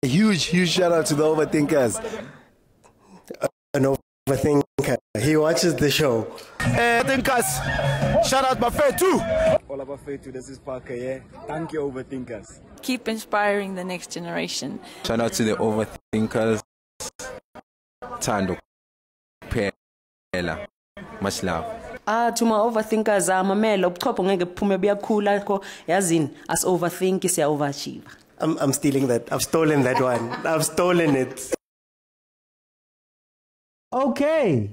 huge shout out to the overthinkers. An overthinker. He watches the show. Thinkers, shout out Buffet too. All about Buffet, this is Parker, yeah. Thank you, overthinkers. Keep inspiring the next generation. Shout out to the overthinkers. Tando. Pela. Much love. To my overthinkers, mamela ubuchopho ngeke kuphume buyakhula ko yazini as overthink is overachieve. I'm stealing that. I've stolen that one. I've stolen it. Okay.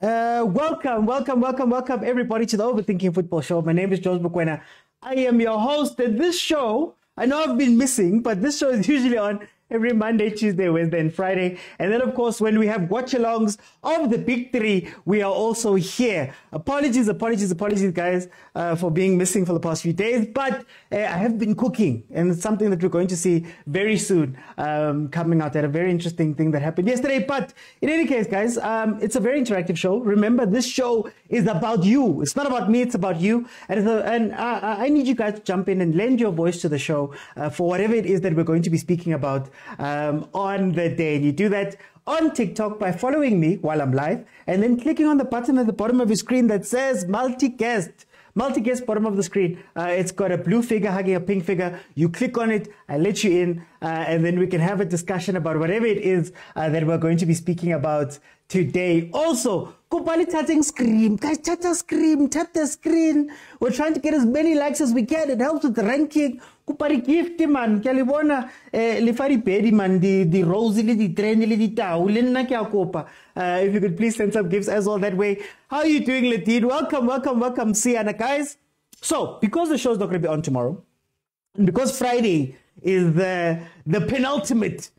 Welcome everybody to the Overthinking Football Show. My name is Mokwena. I am your host at this show. I know I've been missing, but this show is usually on every Monday, Tuesday, Wednesday, and Friday. And then, of course, when we have watch-alongs of the big three, we are also here. Apologies, guys, for being missing for the past few days. But I have been cooking, and it's something that we're going to see very soon coming out. At a very interesting thing that happened yesterday. But in any case, guys, it's a very interactive show. Remember, this show is about you. It's not about me, it's about you. And I need you guys to jump in and lend your voice to the show for whatever it is that we're going to be speaking about on the day. And you do that on TikTok by following me while I'm live and then clicking on the button at the bottom of your screen that says multi-guest. Multi-guest, bottom of the screen. It's got a blue figure hugging a pink figure. You click on it, I let you in, and then we can have a discussion about whatever it is that we're going to be speaking about today. Also, Kupali touching screen. Guys, tap the screen. We're trying to get as many likes as we can. It helps with the ranking. Kupari gift man. Kalibona lifari pedi man di rose di train di tau lenna kya kopa. If you could please send some gifts as well that way. How are you doing, Latid? Welcome, Sienna, guys. So, because the show's not going to be on tomorrow, and because Friday is the penultimate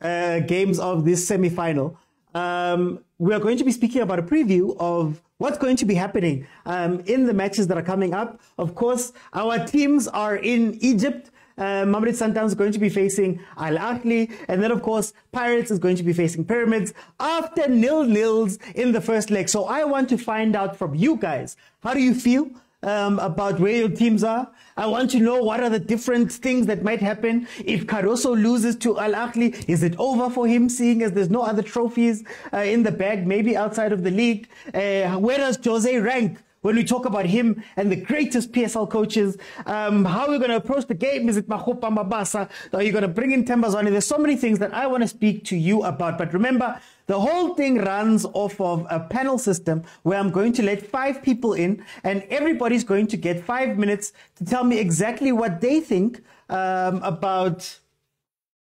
games of this semi-final, we are going to be speaking about a preview of what's going to be happening in the matches that are coming up. Of course, our teams are in Egypt. Mamelodi Sundowns is going to be facing Ahly, and then of course Pirates is going to be facing Pyramids after 0-0s in the first leg. So I want to find out from you guys, how do you feel about where your teams are? I want to know what are the different things that might happen if Caruso loses to Ahly. Is it over for him, seeing as there's no other trophies in the bag, maybe outside of the league? Where does Jose rank when we talk about him and the greatest PSL coaches? How are we going to approach the game? Is it Mahopa Mabasa? Are you going to bring in Tembazani? There's so many things that I want to speak to you about. But remember, the whole thing runs off of a panel system where I'm going to let 5 people in and everybody's going to get 5 minutes to tell me exactly what they think about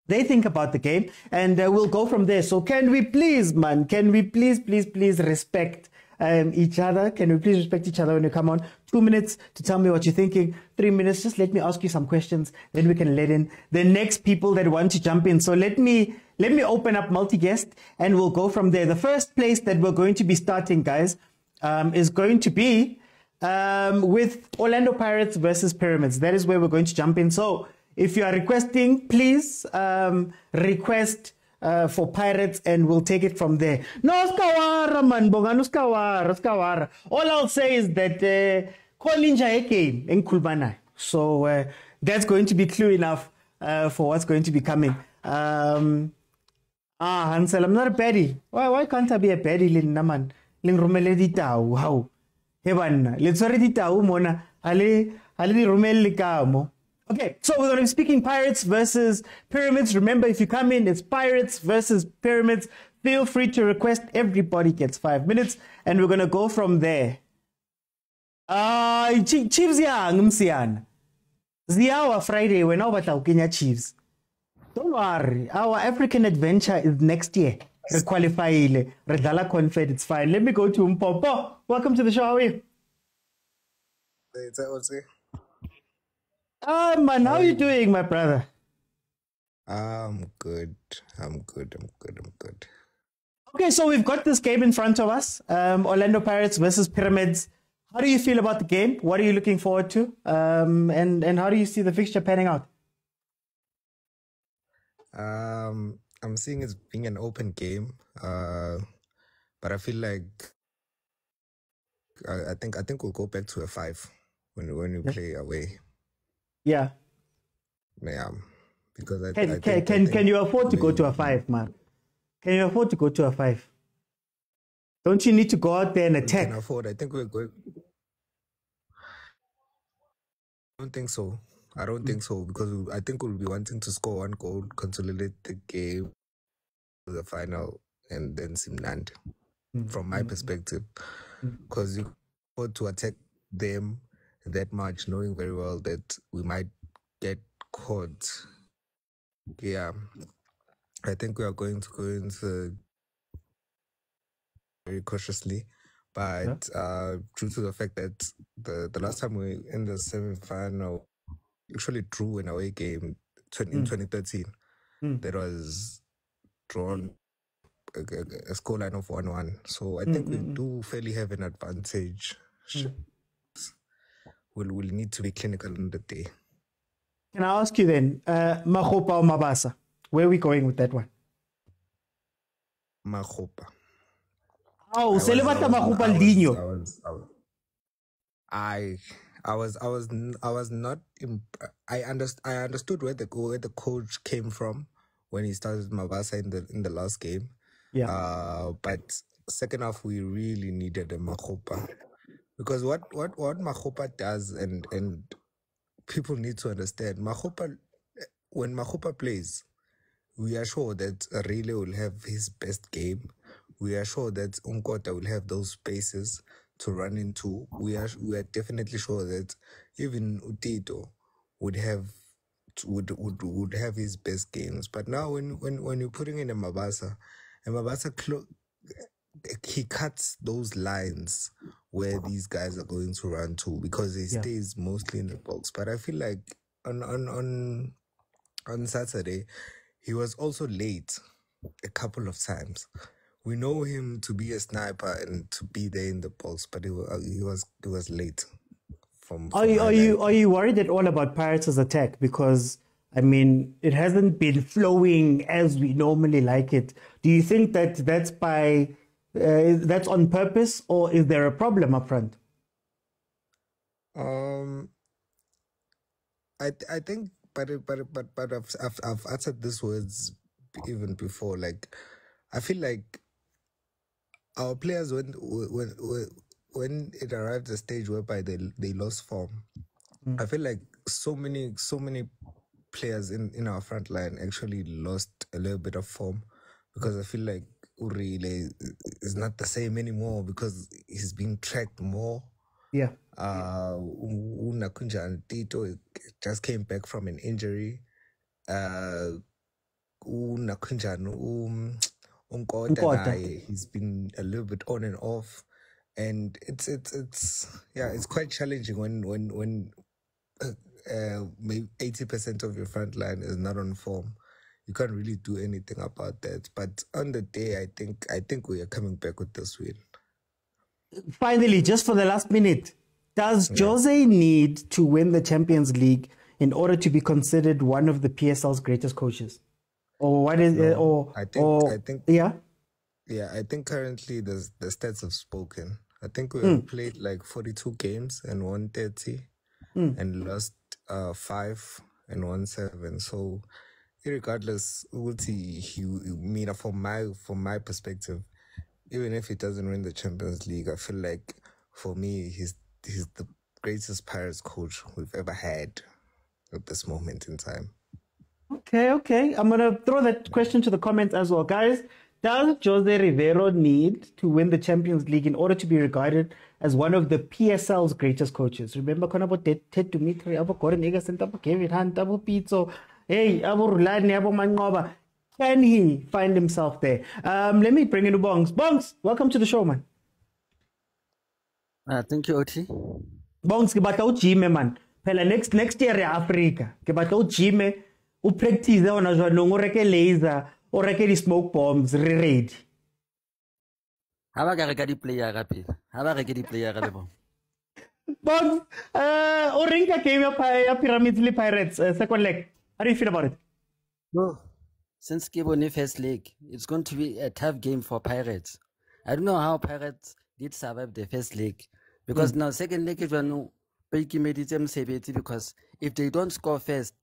the game, and we'll go from there. So can we please respect each other? Can we please respect each other when you come on? 2 minutes to tell me what you're thinking. 3 minutes, just let me ask you some questions. Then we can let in the next people that want to jump in. So let me open up multi-guest and we'll go from there. The first place that we're going to be starting, guys, is going to be with Orlando Pirates versus Pyramids. That is where we're going to jump in. So if you are requesting, please request for Pirates and we'll take it from there. No, skawara man, bonga, no skawara. All I'll say is that Kolinja came in Kulbana. So that's going to be clue enough for what's going to be coming. Hansel, I'm not a baddie. Why can't I be a baddie, Lin Naman? Lin Romeledi Tau, how? Heban, let's already Tau, Mona, Ali Romeli Kamo. Okay, so we're going to be speaking Pirates versus Pyramids. Remember, if you come in, it's Pirates versus Pyramids. Feel free to request. Everybody gets 5 minutes, and we're going to go from there. Chiefs yang msian. Ziawa Friday, we're now about Kenya Chiefs. Don't worry, our African adventure is next year. Requalify, Redala Confed, it's fine. Let me go to Mpopo. Welcome to the show, how are you? Man, how are you doing, my brother? I'm good. Okay, so we've got this game in front of us. Orlando Pirates versus Pyramids. How do you feel about the game? What are you looking forward to? And how do you see the fixture panning out? I'm seeing it being an open game, but I feel like I think we'll go back to a 5 when we play away. Yeah. because can you afford to go to a 5, man? Can you afford to go to a 5? Don't you need to go out there and attack? We can afford. I think we're going. I don't think so. I don't think so, because I think we'll be wanting to score 1 goal, consolidate the game to the final, and then Simnand. From my perspective, because you afford to attack them that much, knowing very well that we might get caught. Yeah, I think we are going to go into very cautiously, but due to the fact that the last time we were in the semi-final actually drew an away game in 2013, that was drawn a scoreline of 1-1. So I think we do fairly have an advantage. We'll need to be clinical on the day. Can I ask you then, Makgopa or Mabasa? Where are we going with that one? Makgopa. Oh, Selebata Makgopa Aldinho. I was not. I understood where the coach came from when he started Mabasa in the last game. Yeah. But second half we really needed a Makgopa, because what Makgopa does, and people need to understand, Makgopa, when Makgopa plays, we are sure that Rile will have his best game. We are sure that Unkota will have those spaces to run into. We are definitely sure that even Utito would have his best games. But now when you're putting in a Mabasa, he cuts those lines where these guys are going to run to, because he stays mostly in the box. But I feel like on Saturday, he was also late a couple of times. We know him to be a sniper and to be there in the box, but he was late. Are you worried at all about Pirates' attack? Because I mean, it hasn't been flowing as we normally like it. Do you think that that's that's on purpose, or is there a problem up front? I think, but I've uttered these words even before. Like, I feel like our players, when it arrived at a stage whereby they lost form, I feel like so many players in our front line actually lost a little bit of form, because I feel like Urile is not the same anymore, because he's being tracked more. Yeah. Unakunja and Tito just came back from an injury. He's been a little bit on and off, and it's quite challenging when maybe 80% of your front line is not on form. You can't really do anything about that. But on the day, I think we are coming back with this win. Finally, just for the last minute, does Jose need to win the Champions League in order to be considered one of the PSL's greatest coaches? Or what is it? I think currently the stats have spoken. I think we have played like 42 games and won 30 and lost 5 and won 7. So regardless, from my perspective, even if he doesn't win the Champions League, I feel like for me he's the greatest Pirates coach we've ever had at this moment in time. Okay. I'm going to throw that question to the comments as well. Guys, does Jose Rivero need to win the Champions League in order to be regarded as one of the PSL's greatest coaches? Remember, Ted Dimitri, Gordon Egerson, Kevin Hunt, Pitso, rulani, can he find himself there? Let me bring in Bongs. Bongs, welcome to the show, man. Thank you, Oti. Bongs, ke batla o gym man. Phela next year ya Africa. Ke batla o gym, o practice ona jwanong, o reke laser, o reke di smoke bombs, re ready. Ha ba ka reka di player gape. Ha ba reke di player gape bo. Bongs, o rinka game ya Pyramids le Pirates second leg. How do you feel about it? No. Since Kibone first leg, it's going to be a tough game for Pirates. I don't know how Pirates did survive the first leg, because now second leg is when because if they don't score first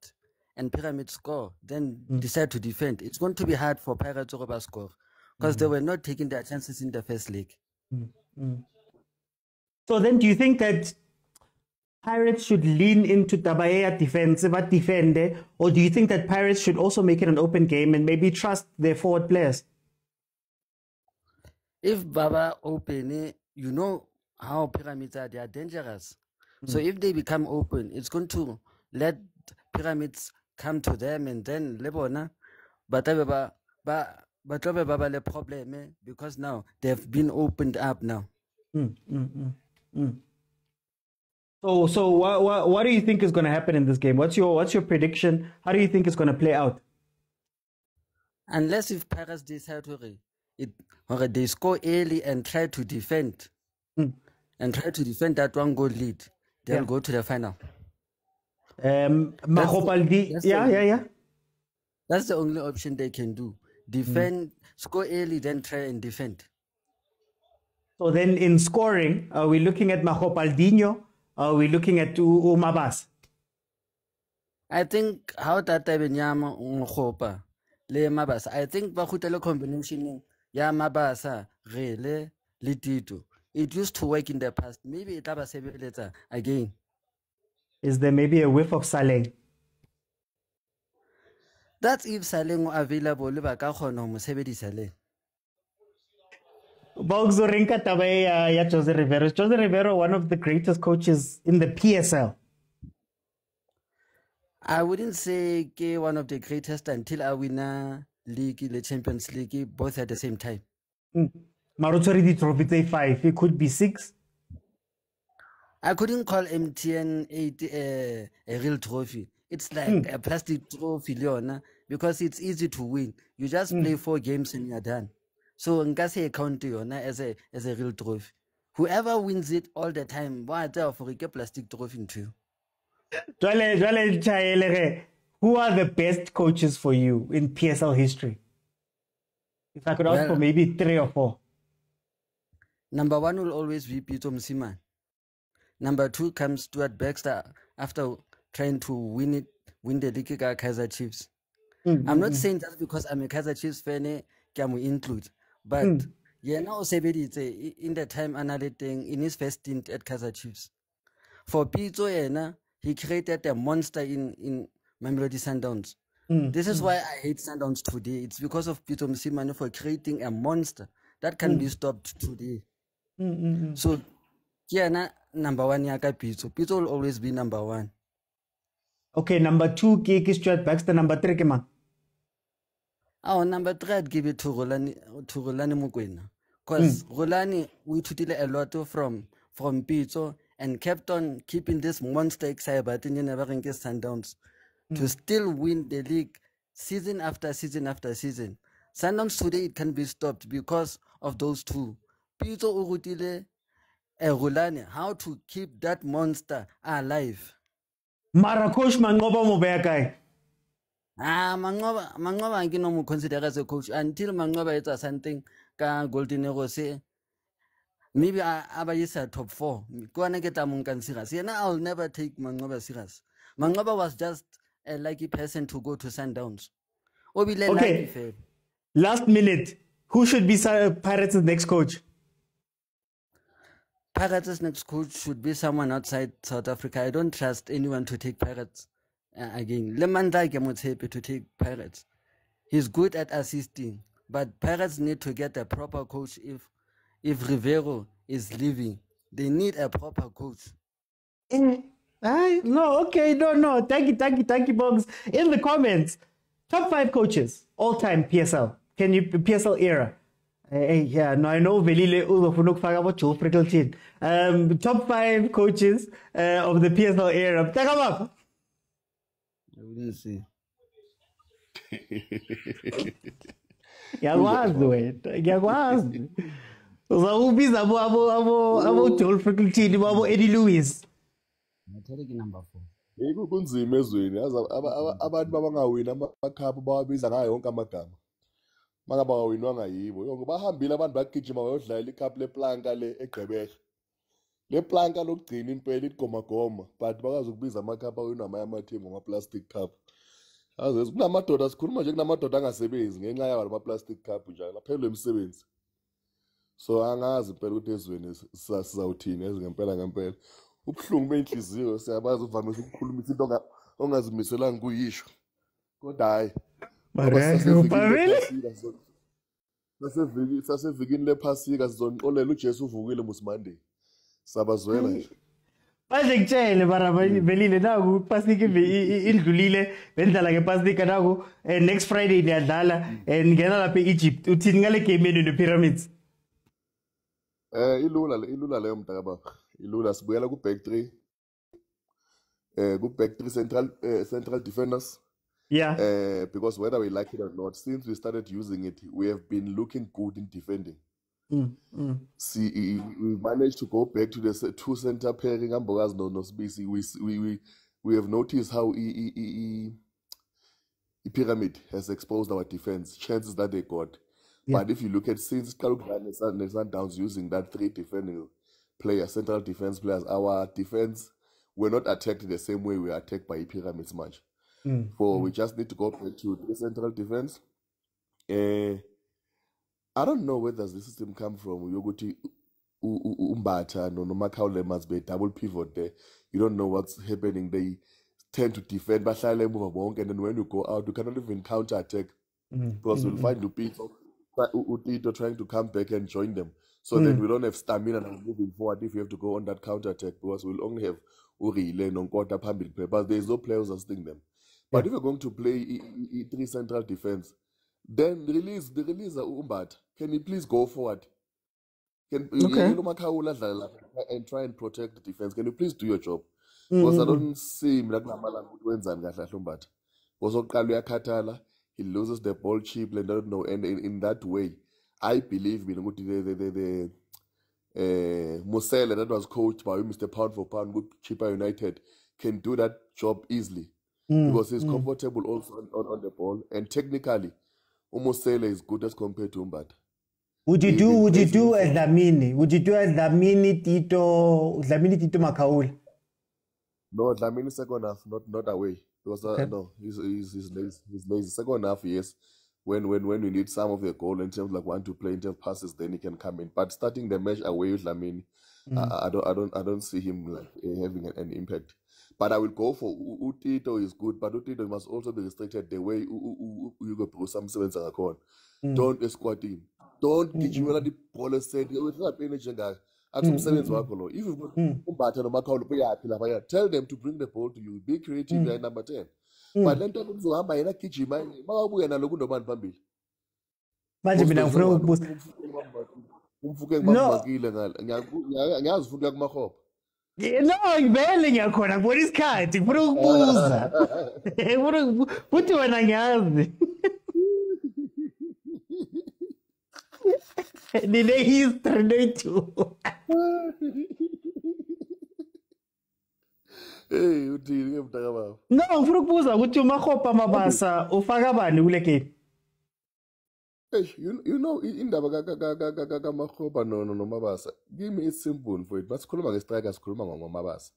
and Pyramids score, then decide to defend, it's going to be hard for Pirates to score because they were not taking their chances in the first leg. So then do you think that Pirates should lean into Tabaea defense, but defend, or do you think that Pirates should also make it an open game and maybe trust their forward players? If Baba open, you know how Pyramids are, they are dangerous. So if they become open, it's going to let Pyramids come to them, and then Lebona, but the problem because now they've been opened up now. So what do you think is going to happen in this game? What's your prediction? How do you think it's going to play out? Unless if Pirates decide to they score early and try to defend that 1 goal lead, they'll go to the final. That's the only option they can do. Defend, score early, then try and defend. So then in scoring, are we looking at Mahopaldinho? Are we looking at Umabas? I think how that Benyama Ngopa le Mabas. I think Bahutelo combination ya Mabasa Rele Litito. It used to work in the past. Maybe it was later again. Is there maybe a whiff of Saleh? That's if Saleh available. Saleh. Bogzorinka Tabe ya Jose Rivero. Jose Rivero, one of the greatest coaches in the PSL. I wouldn't say one of the greatest until I win a league, the Champions League, both at the same time. Marutori di trophy 5. It could be 6. I couldn't call MTN 8 a real trophy. It's like a plastic trophy, Leona, because it's easy to win. You just play 4 games and you're done. So Ngase count as a real trophy. Whoever wins it all the time, why for a plastic trophy too? Who are the best coaches for you in PSL history? If I could ask for maybe 3 or 4. Number 1 will always be Pitso Mosimane. Number 2 comes Stuart Baxter after trying to win the league Kaizer Chiefs. I'm not saying that because I'm a Kaizer Chiefs fan, can we include. But now Sebedi in the time analyzing in his first stint at Kaizer Chiefs. For Pitso, he created a monster in Mamelodi Sundowns. This is why I hate Sundowns today. It's because of Pitso Mosimane for creating a monster that can be stopped today. So, number 1 yaka Pitso. Pitso will always be number 1. Okay, number 2 Kiki Stuart Baxter. Number 3 Kema. Oh, number 3, I'd give it to Rulani Mokwena. Because Rulani, we took a lot from Pitso and kept on keeping this monster excited in never Sundowns to still win the league season after season after season. Sundowns today, it can be stopped because of those 2. Pitso Urutile and Rulani, how to keep that monster alive. Marakosh Mangoba Mobeakai. Mangoba I can consider as a coach until Mangoba is something golden rose. Maybe I is a top 4. Go and get Amunkan serious. I'll never take Mangoba serious. Mangoba was just a lucky person to go to Sundowns. Okay. Last minute. Who should be Pirates' next coach? Pirates' next coach should be someone outside South Africa. I don't trust anyone to take Pirates again. Lemandla Motsepe to take Pirates. He's good at assisting, but Pirates need to get a proper coach if Rivero is leaving. They need a proper coach. No, okay, no. Thank you, Bogs. In the comments, top 5 coaches, all-time PSL. Can you, PSL era? I know Velile Uzofunuk Fagabo Chul Fricklechin. Top 5 coaches of the PSL era. Take them up. I wouldn't see. Yagwaz. Uzaubiz abo Chul Fricklechin, abo Eddie Lewis. I'm telling number 4. Kunzima ezweni abantu babangawina amakhaphu bawabiza ngayo yonke amagama mangaba ngawinwanga yibo yonke bahambile abantu bagijima bayodlala icup leplanka le eGqeberha leplanka lokugcina impela igoma goma but bakazi ukubiza amakhaphu awinwa amanye ama team ngama plastic cup Azi kunamadoda sikhuluma nje kunamadoda angasebenzi ngenxa yawo ama-plastic cup njalo aphelwe imisebenzi. So angazi impela ukuthi ezweni sizawuthini ngempela. Ubuhlungu benhliziyo siyabazi uvamise ukukhulumisa into ongazimiselanga kuyisho. Kodwa hayi. Sasevikini lephasika sizonixolela uJesu uvukile musimande. Sabazwela nje. Manje ngitshele mara velile naku pasika indlulile bendlala ngepasika naku next Friday niyadlala ngena lapha eEgypt uthini ngale game yenu nePyramids. Ilula leyo mntaka baba. Ilula sibuyela ku back 3. Ku back 3 central defenders. Yeah. Because whether we like it or not, since we started using it, we have been looking good in defending. See, we managed to go back to the 2 center pairing. We have noticed how Pyramid has exposed our defense, chances that they got. Yeah. But if you look at since Sundowns using that 3 defending players, central defense players, our defense were not attacked the same way we were attacked by Pyramids much. We just need to go back to the central defense. I don't know where does the system come from. You go to Umbata, no Makaule must be a double pivot there. You don't know what's happening. They tend to defend, but move and then when you go out, you cannot even counter attack because you'll find Upito trying to come back and join them. So then we don't have stamina and moving forward if you have to go on that counter attack because we'll only have Uri, Len, on quarter pumping play, but there's no players assisting them. But if you're going to play 3 central defense, then release Umbata. Can you please go forward? And try and protect the defense. Can you please do your job? Because I don't see like Umbata. Also, he loses the ball cheap and don't know. And in that way, I believe the Musele that was coached by Mr. Pound for Pound, good Chippa United, can do that job easily. Because he's comfortable also on the ball. And technically, Musele is good as compared to Umbata. Would you do as Dlamini? Would you do as Dlamini Tito Makaul? No, Dlamini second half, not away. Because no, he's lazy. Second half, yes. When we need some of the goal in terms of like want to play in terms of passes, then he can come in. But starting the match away with Dlamini, I don't see him like having an impact. But I will go for Utito is good, but Utito must also be restricted the way Hugo some sevens are called. Don't escort him. Don't get you the ball and say, it's not anything guy. At some sevens work alone. If you tell them to bring the ball to you, be creative at number 10. But then talk to Hamba in a kitchen, Mabu and a Logundo man Bambi. No. No, ngibele ngiyakhona ngibona isikhathi ngifuna ukubuza. Futhi wena ngiyazi. Nile history lethu. Hey, uthini ke mntaka baba? No, ngifuna ukubuza ukuthi uMakhopa amabasa ufaka bani kule game? Hey, you know indaba kaMakhopa no Mabasa. Give me it simple for it. But sikhuluma ngestrikers sikhuluma ngoMabasa.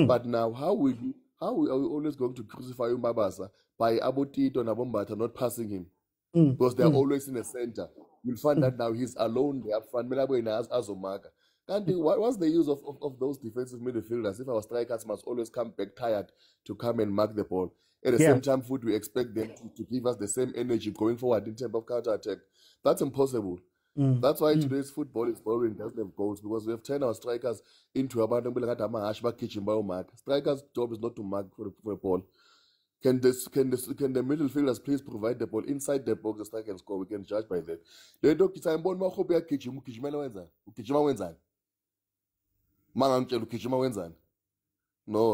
But now how are we always going to crucify Mabasa by Abotito and Abombata not passing him? Because they are always in the center. You'll find that now he's alone there up front. Azomaka. What's the use of those defensive midfielders if our strikers must always come back tired to come and mark the ball? At the same time, we expect them to give us the same energy going forward in terms of counter-attack. That's impossible. That's why today's football is boring, doesn't have goals, because we have turned our strikers into a strikers' job is not to mark for the ball. Can the midfielders please provide the ball inside the box, the striker can score? We can judge by that. They don't no,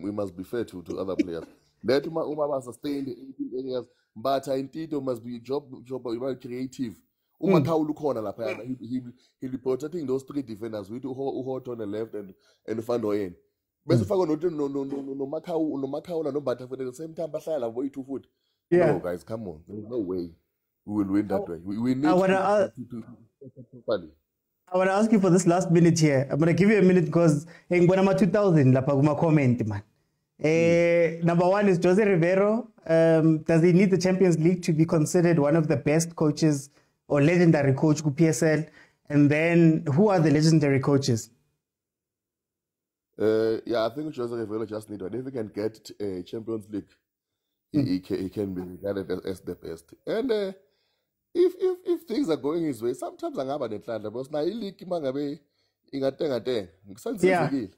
we must be fair to other players. Let Umabasa stay in the 18 areas, but Tito must be job creative. He'll be protecting those 3 defenders. We do hold on the left and Fandoyen. But if I go no Macau, no but at the same time, Basala way 2 foot. No, guys, come on. There's no way we will win that way. We need to I want to ask you for this last minute here. I'm going to give you a minute because I'm going to 2000 lapha kuma comment man. Number one is Jose Rivero. Does he need the Champions League to be considered one of the best coaches or legendary coach for PSL? And then who are the legendary coaches? Yeah, I think Jose Rivero just need one. If he can get a Champions League, he can be regarded as the best. And if things are going his way, sometimes angaba nehlahla because na ileague mangabe ingatenga ngisenzekile.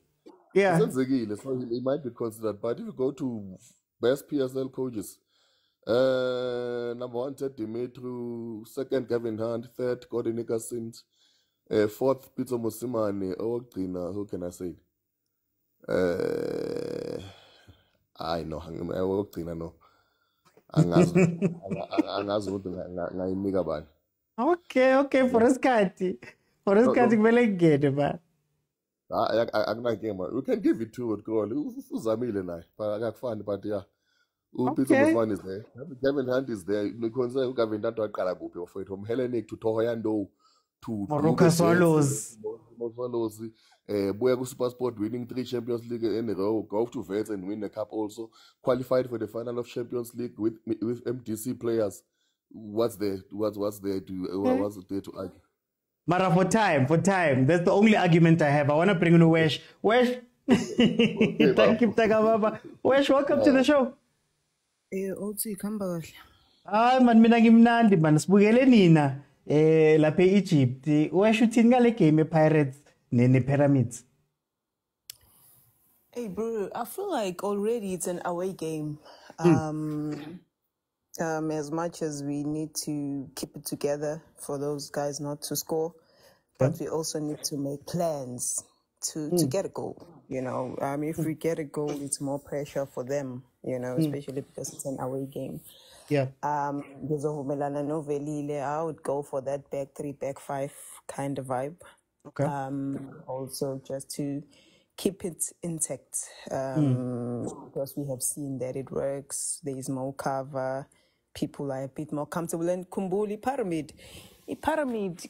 Yeah. So he might be considered. But if you go to best PSL coaches, number one, Ted Dimitru, second, Gavin Hunt, third, Gordon Nickerson, fourth, Pitso Mosimane, who can I say? I know, no. Okay, for us, Kati. For us, Kati, well, get ba. We can give it to it, girl. Uzamile naye, but yeah. Pitso Mosimane is there. Gavin Hunt is there. Because Gavin Hunt waqala kuphi from Hellenic to Thohoyandou to Moroka Swallows. Buya Supersport, winning 3 Champions League in a row, go to Vets and win the cup also, qualified for the final of Champions League with MDC players. What's there to argue? Mara, for time. That's the only argument I have. I want to bring in Wesh. Wesh. Thank you, Tagababa. Wesh, welcome to the show. Othi khamba kahle. Man mina ngimnandi man sibukele nina lapha eEgypt. Wesh uthini ngale game ePirates ne Pyramids? Hey bro, I feel like already it's an away game. As much as we need to keep it together for those guys not to score, but we also need to make plans to get a goal. You know, if we get a goal, it's more pressure for them. You know, especially because it's an away game. Yeah. I would go for that back 3, back 5 kind of vibe. Okay. Also, just to keep it intact, because we have seen that it works. There is more cover. People are a bit more comfortable. And Kumbuli Pyramid,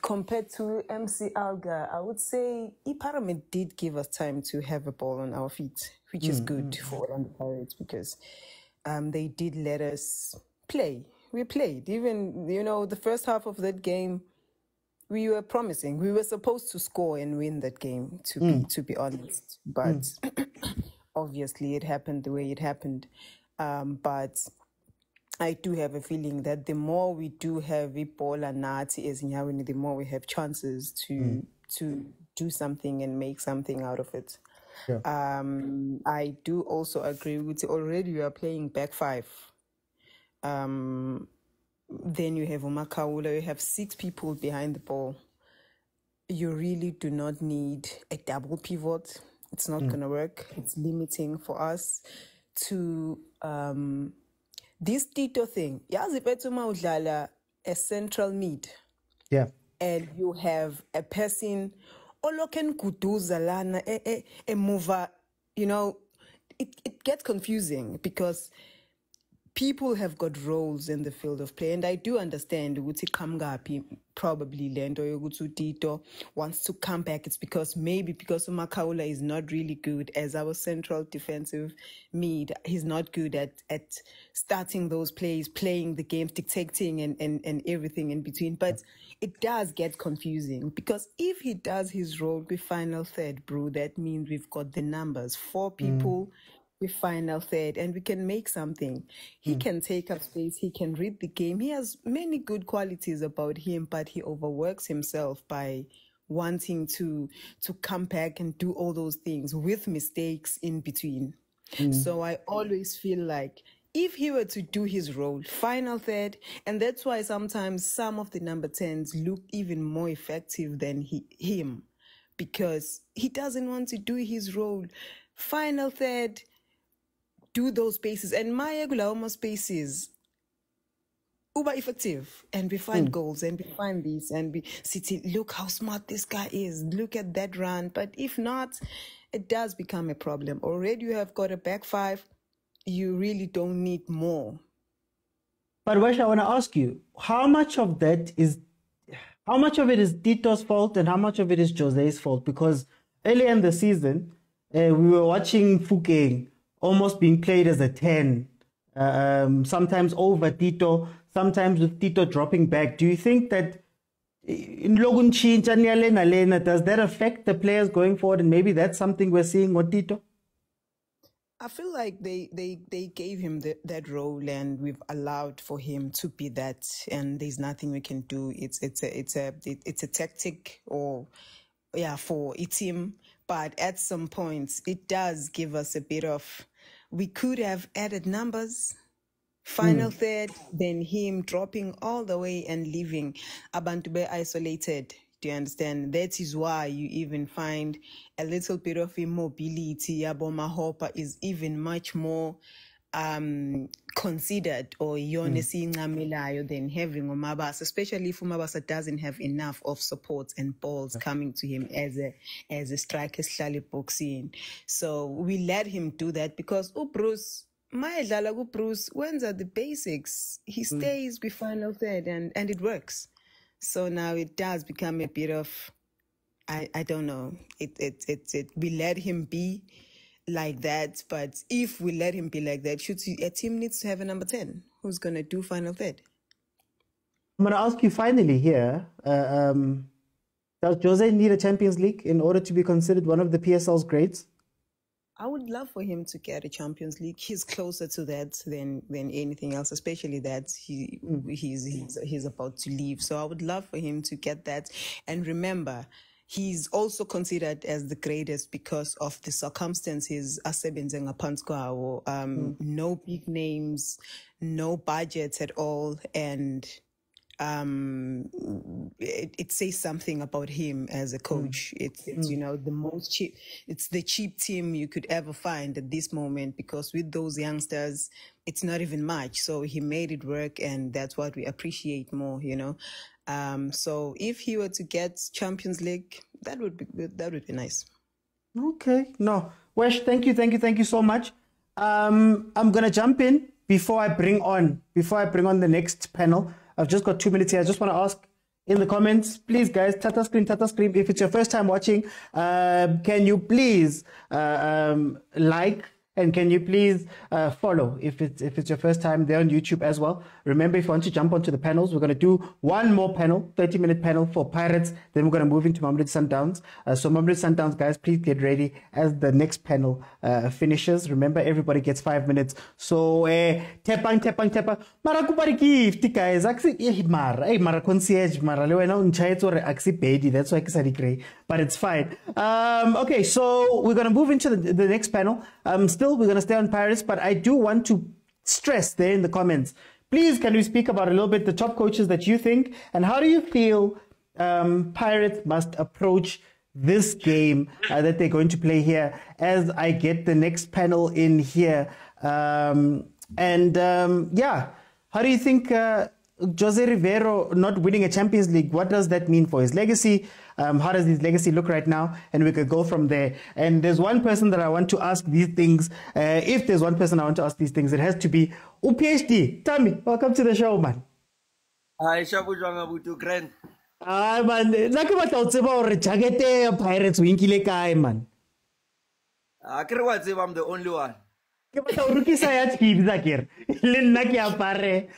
compared to MC Alga, I would say Pyramid did give us time to have a ball on our feet, which is good for the Pirates because they did let us play. We played. Even, the first half of that game, we were promising. We were supposed to score and win that game, to be honest. But obviously it happened the way it happened. But I do have a feeling that the more we do have Ebola Nati as Nyawini, the more we have chances to do something and make something out of it. Yeah. I do also agree with you. Already we are playing back 5. Then you have Umakaula, you have 6 people behind the ball. You really do not need a double pivot. It's not going to work. It's limiting for us to this Tito thing. Yazi Petuma udlala a central mid. Yeah. And you have a person Oloken kuduza lana a mover, it gets confusing because people have got roles in the field of play, and I do understand ukuthi Kamgapi probably Lendo Yogutu Tito wants to come back. It's because Umakaula is not really good as our central defensive mid. He's not good at starting those plays, playing the game, dictating and everything in between. But it does get confusing because if he does his role with final third, bro, that means we've got the numbers. 4 people with final third, and we can make something. He can take up space. He can read the game. He has many good qualities about him, but he overworks himself by wanting to come back and do all those things with mistakes in between. So I always feel like if he were to do his role, final third, and that's why sometimes some of the number 10s look even more effective than him, because he doesn't want to do his role. Final third, do those spaces, and my almost spaces uber effective, and we find goals, and we find this, and we see, look how smart this guy is, look at that run. But if not, it does become a problem. Already you have got a back 5, you really don't need more. But Wesh, I want to ask you, how much of it is Tito's fault and how much of it is Jose's fault? Because earlier in the season, we were watching Fukeng almost being played as a 10, sometimes over Tito, sometimes with Tito dropping back. Do you think that in Logun Chincha Lena, does that affect the players going forward? And maybe that's something we're seeing with Tito? I feel like they gave him that role, and we've allowed for him to be that, and there's nothing we can do. It's a tactic, or for a team. But at some points, it does give us a bit of, we could have added numbers, final third, then him dropping all the way and leaving Abantube isolated. Do you understand? That is why you even find a little bit of immobility. Yaboma Hopper is even much more considered or yonesi ngamilayo than having Umabasa, especially if Umabasa doesn't have enough of support and balls coming to him as a striker boxing. So we let him do that because Bruce, Bruce, when's are the basics? He stays with final third and it works. So now it does become a bit of, I don't know. We let him be like that, but if we let him be like that, a team needs to have a number 10 who's going to do final third. I'm going to ask you finally here, does Jose need a Champions League in order to be considered one of the PSL's greats? I would love for him to get a Champions League. He's closer to that than anything else, especially that he's about to leave. So I would love for him to get that. And remember, he's also considered as the greatest because of the circumstances. No big names, no budgets at all, and it says something about him as a coach. It's the most cheap. It's the cheap team you could ever find at this moment, because with those youngsters, it's not even much. So he made it work, and that's what we appreciate more. So if he were to get Champions League, that would be nice. Okay, no, Wesh, thank you so much. I'm gonna jump in before I bring on the next panel. I've just got 2 minutes here. I just want to ask in the comments, please, guys, tata screen. If it's your first time watching, can you please like, and can you please follow if it's your first time there on YouTube as well. Remember, if you want to jump onto the panels, we're going to do one more panel, 30-minute panel for Pirates. Then we're going to move into Mamelodi Sundowns. So Mamelodi Sundowns, guys, please get ready as the next panel finishes. Remember, everybody gets 5 minutes. So tepang. Mara kupari gift, guys. Mara concierge, mara le wena unchaetso re axi bedi. That's why kisari gray, but it's fine. Okay, so we're going to move into the next panel. Still, we're going to stay on Pirates, but I do want to stress there in the comments, please, can we speak about a little bit the top coaches that you think, and how do you feel Pirates must approach this game that they're going to play here, as I get the next panel in here. How do you think Jose Rivero not winning a Champions League, what does that mean for his legacy? How does his legacy look right now? And we could go from there. And there's one person that I want to ask these things. If there's one person I want to ask these things, it has to be PhD. Tammy, welcome to the show, man. Hi, Shabujwanga Butu Grand. Ah, man. Nakabata utseba or jagete Pirates winkile kai, man. I'm the only one. Nakabata urukisa ya chibi zakir. Linna ki apare.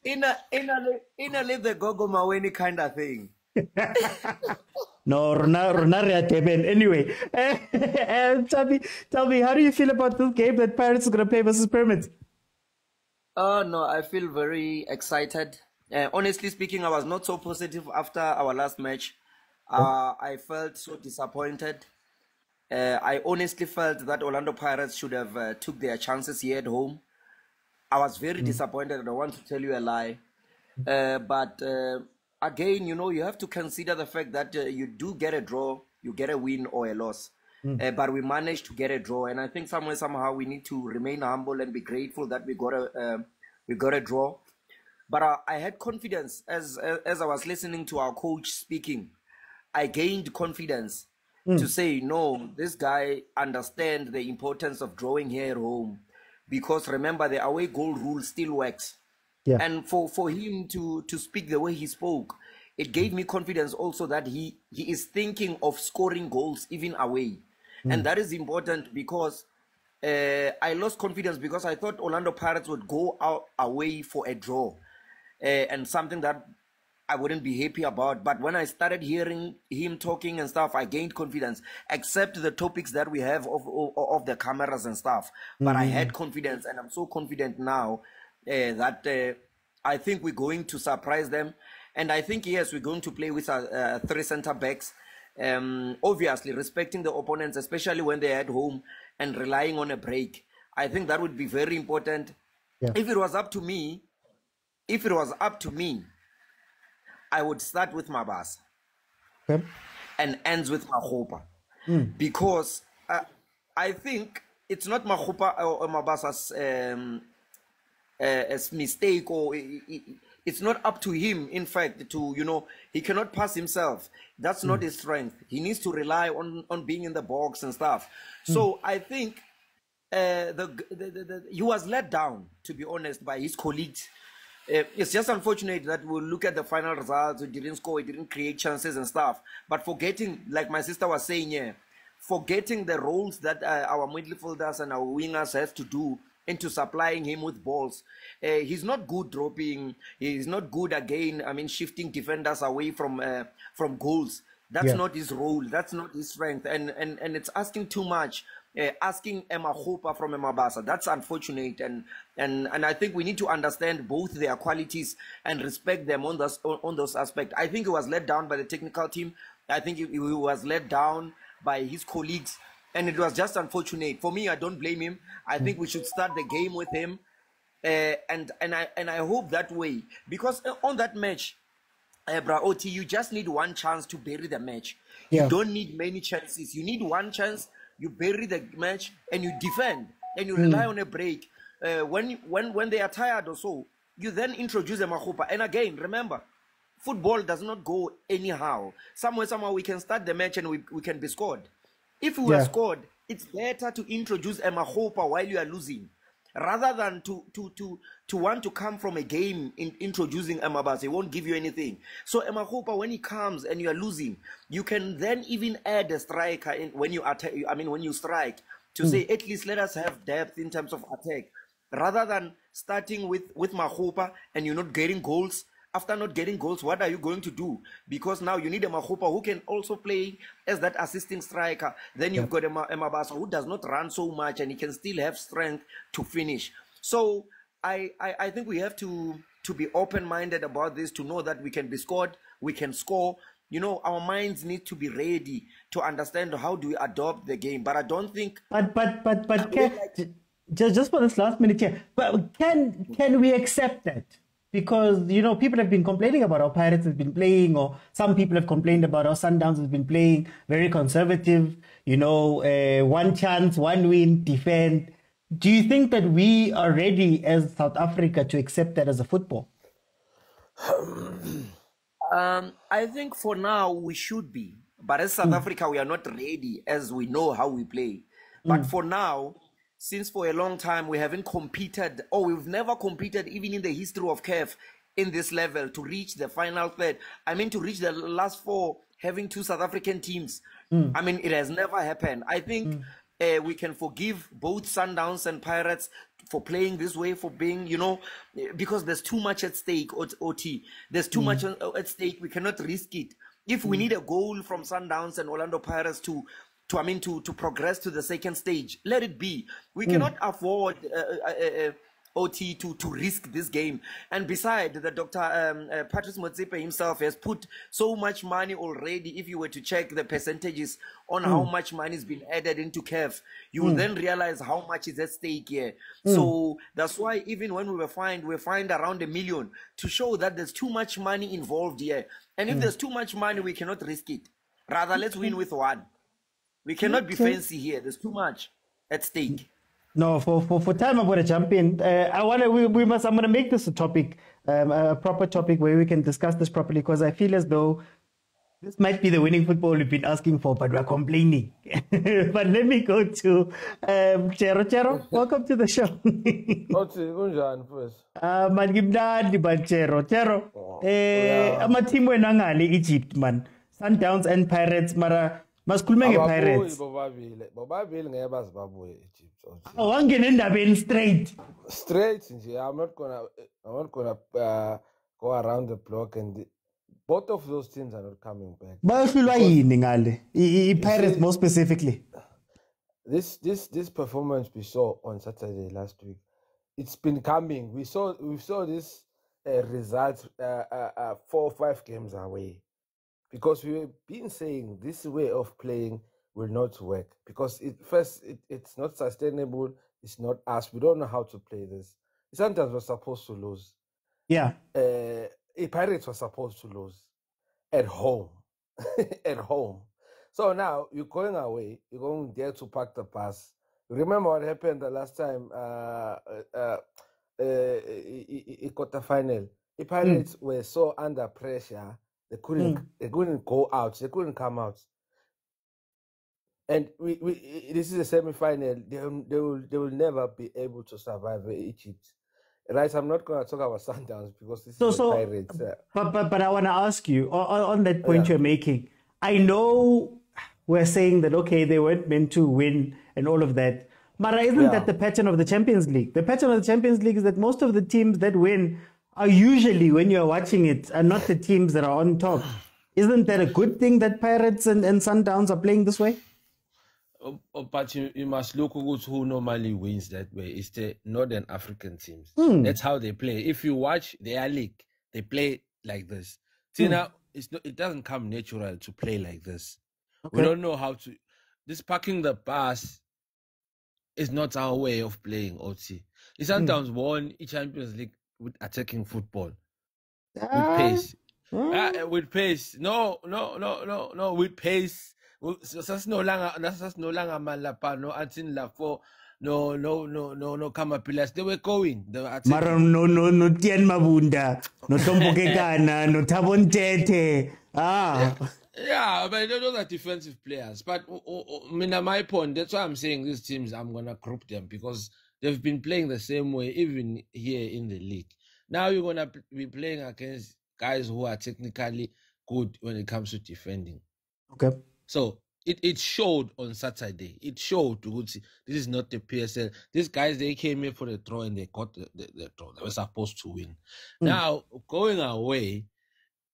In a live the gogo maweni kind of thing. No, anyway, tell me, how do you feel about this game that Pirates are going to play versus Pyramids? No, I feel very excited. Honestly speaking, I was not so positive after our last match. I felt so disappointed. I honestly felt that Orlando Pirates should have took their chances here at home. I was very disappointed. I don't want to tell you a lie. But again, you have to consider the fact that you do get a draw, you get a win or a loss. But we managed to get a draw. And I think somehow we need to remain humble and be grateful that we got a draw. But I had confidence as I was listening to our coach speaking. I gained confidence to say, no, this guy understands the importance of drawing here at home. Because remember, the away goal rule still works. Yeah. And for him to speak the way he spoke, it gave me confidence also that he is thinking of scoring goals even away. And that is important because I lost confidence because I thought Orlando Pirates would go out away for a draw, and something that I wouldn't be happy about. But when I started hearing him talking and stuff, I gained confidence, except the topics that we have of the cameras and stuff. But I had confidence, and I'm so confident now that I think we're going to surprise them. And I think, yes, we're going to play with 3 center backs, obviously respecting the opponents, especially when they're at home, and relying on a break. I think that would be very important. Yeah. If it was up to me, I would start with Mabasa and ends with Makgopa, because I think it's not Makgopa or Mabasa's mistake, or it's not up to him, in fact, to, you know, he cannot pass himself. That's not his strength. He needs to rely on being in the box and stuff. So I think he was let down, to be honest, by his colleagues. It's just unfortunate that we'll look at the final results. We didn't score, we didn't create chances and stuff. But forgetting, like my sister was saying here, forgetting the roles that our midfielders and our wingers have to do into supplying him with balls. He's not good dropping. He's not good, again, I mean, shifting defenders away from goals. That's not his role. That's not his strength. And it's asking too much. Asking Makgopa from Mabasa. That's unfortunate, and I think we need to understand both their qualities and respect them on those aspects. I think he was let down by the technical team. I think he was let down by his colleagues, and it was just unfortunate. For me, I don't blame him. I think we should start the game with him, and I hope that way, because on that match, Oti, you just need one chance to bury the match. You don't need many chances. You need one chance. You bury the match and you defend and you rely on a break. When they are tired or so, you then introduce a Makgopa. And again, remember, football does not go anyhow. Somehow we can start the match and we can be scored. If we are scored, it's better to introduce a Makgopa while you are losing, rather than to want to come from a game introducing Mabasa. It won't give you anything. So Makgopa, when he comes and you are losing, you can then even add a striker when you attack. I mean, when you strike, to say at least let us have depth in terms of attack, rather than starting with Makgopa and you're not getting goals. After not getting goals, what are you going to do? Because now you need a Makgopa who can also play as that assisting striker. Then you've got a Mabasa who does not run so much and he can still have strength to finish. So I think we have to be open-minded about this, to know that we can be scored, we can score. You know, our minds need to be ready to understand how do we adopt the game. But I don't think... But just for this last minute here, but can we accept that? Because, you know, people have been complaining about how Pirates has been playing, or some people have complained about how Sundowns has been playing, very conservative, you know, one chance, one win, defend. Do you think that we are ready as South Africa to accept that as a football? I think for now we should be. But as South Africa, we are not ready, as we know how we play. But for now, since for a long time we haven't competed, or we've never competed even in the history of CAF in this level, to reach the final third. I mean, to reach the last 4, having 2 South African teams. I mean, it has never happened. I think we can forgive both Sundowns and Pirates for playing this way, for being, you know, because there's too much at stake, OT. There's too much at stake. We cannot risk it. If we need a goal from Sundowns and Orlando Pirates to progress to the second stage, let it be. We cannot afford OT to risk this game. And besides, the Dr. Patrice Motsepe himself has put so much money already. If you were to check the percentages on how much money has been added into CAF, you will then realize how much is at stake here. So that's why even when we fined around $1 million, to show that there's too much money involved here. And if there's too much money, we cannot risk it. Rather, let's win with 1. We cannot be fancy here. There's too much at stake. No, for time I'm gonna jump in. I'm gonna make this a topic, a proper topic where we can discuss this properly, because I feel as though this might be the winning football we've been asking for, but we're complaining. But let me go to Chero. Welcome to the show. Chero. I'm a team when Egypt, man. Sundowns and Pirates, mara. Masikhulume nge-Pirates. Bobabili ngeke baze babuye Egypt. Awangena endabeni straight. Straight nje. I'm not gonna go around the block, and both of those teams are not coming back. Bayohlulwa yini ngale? I-Pirates more specifically. This performance we saw on Saturday last week, it's been coming. We saw this result 4 or 5 games away, because we've been saying this way of playing will not work, because it's not sustainable. It's not us. We don't know how to play this. Sometimes we're supposed to lose. Yeah. Pirates were supposed to lose at home. At home. So now you're going away, you're going there to park the bus. Remember what happened the last time quarterfinal? The Pirates were so under pressure, they couldn't go out, they couldn't come out. And this is a semi-final. They will never be able to survive Egypt. Right, I'm not going to talk about Sundowns because this is the Pirates. But I want to ask you on that point you're making. I know we're saying that, okay, they weren't meant to win and all of that. But isn't that the pattern of the Champions League? The pattern of the Champions League is that most of the teams that win are usually, when you're watching it, are not the teams that are on top. Isn't that a good thing that Pirates and Sundowns are playing this way? But you must look at who normally wins that way. It's the Northern African teams. That's how they play. If you watch their league, they play like this. See, now, it doesn't come natural to play like this. Okay. We don't know how to. This parking the bus is not our way of playing, OT. It sometimes won a Champions League with attacking football. With pace. With pace. No, with pace. That's no longer malapa, no atin la for no Kamapilas. They were going. Mara no Tien Mabunda, no Tombokekana, no Tabontete. Yeah, but those are defensive players. But my point, that's why I'm saying these teams, I'm gonna group them because they've been playing the same way even here in the league. Now you're gonna be playing against guys who are technically good when it comes to defending. Okay. So it showed on Saturday. It showed this is not the PSL. These guys, they came here for the draw and they got the draw. They were supposed to win. Now, going away,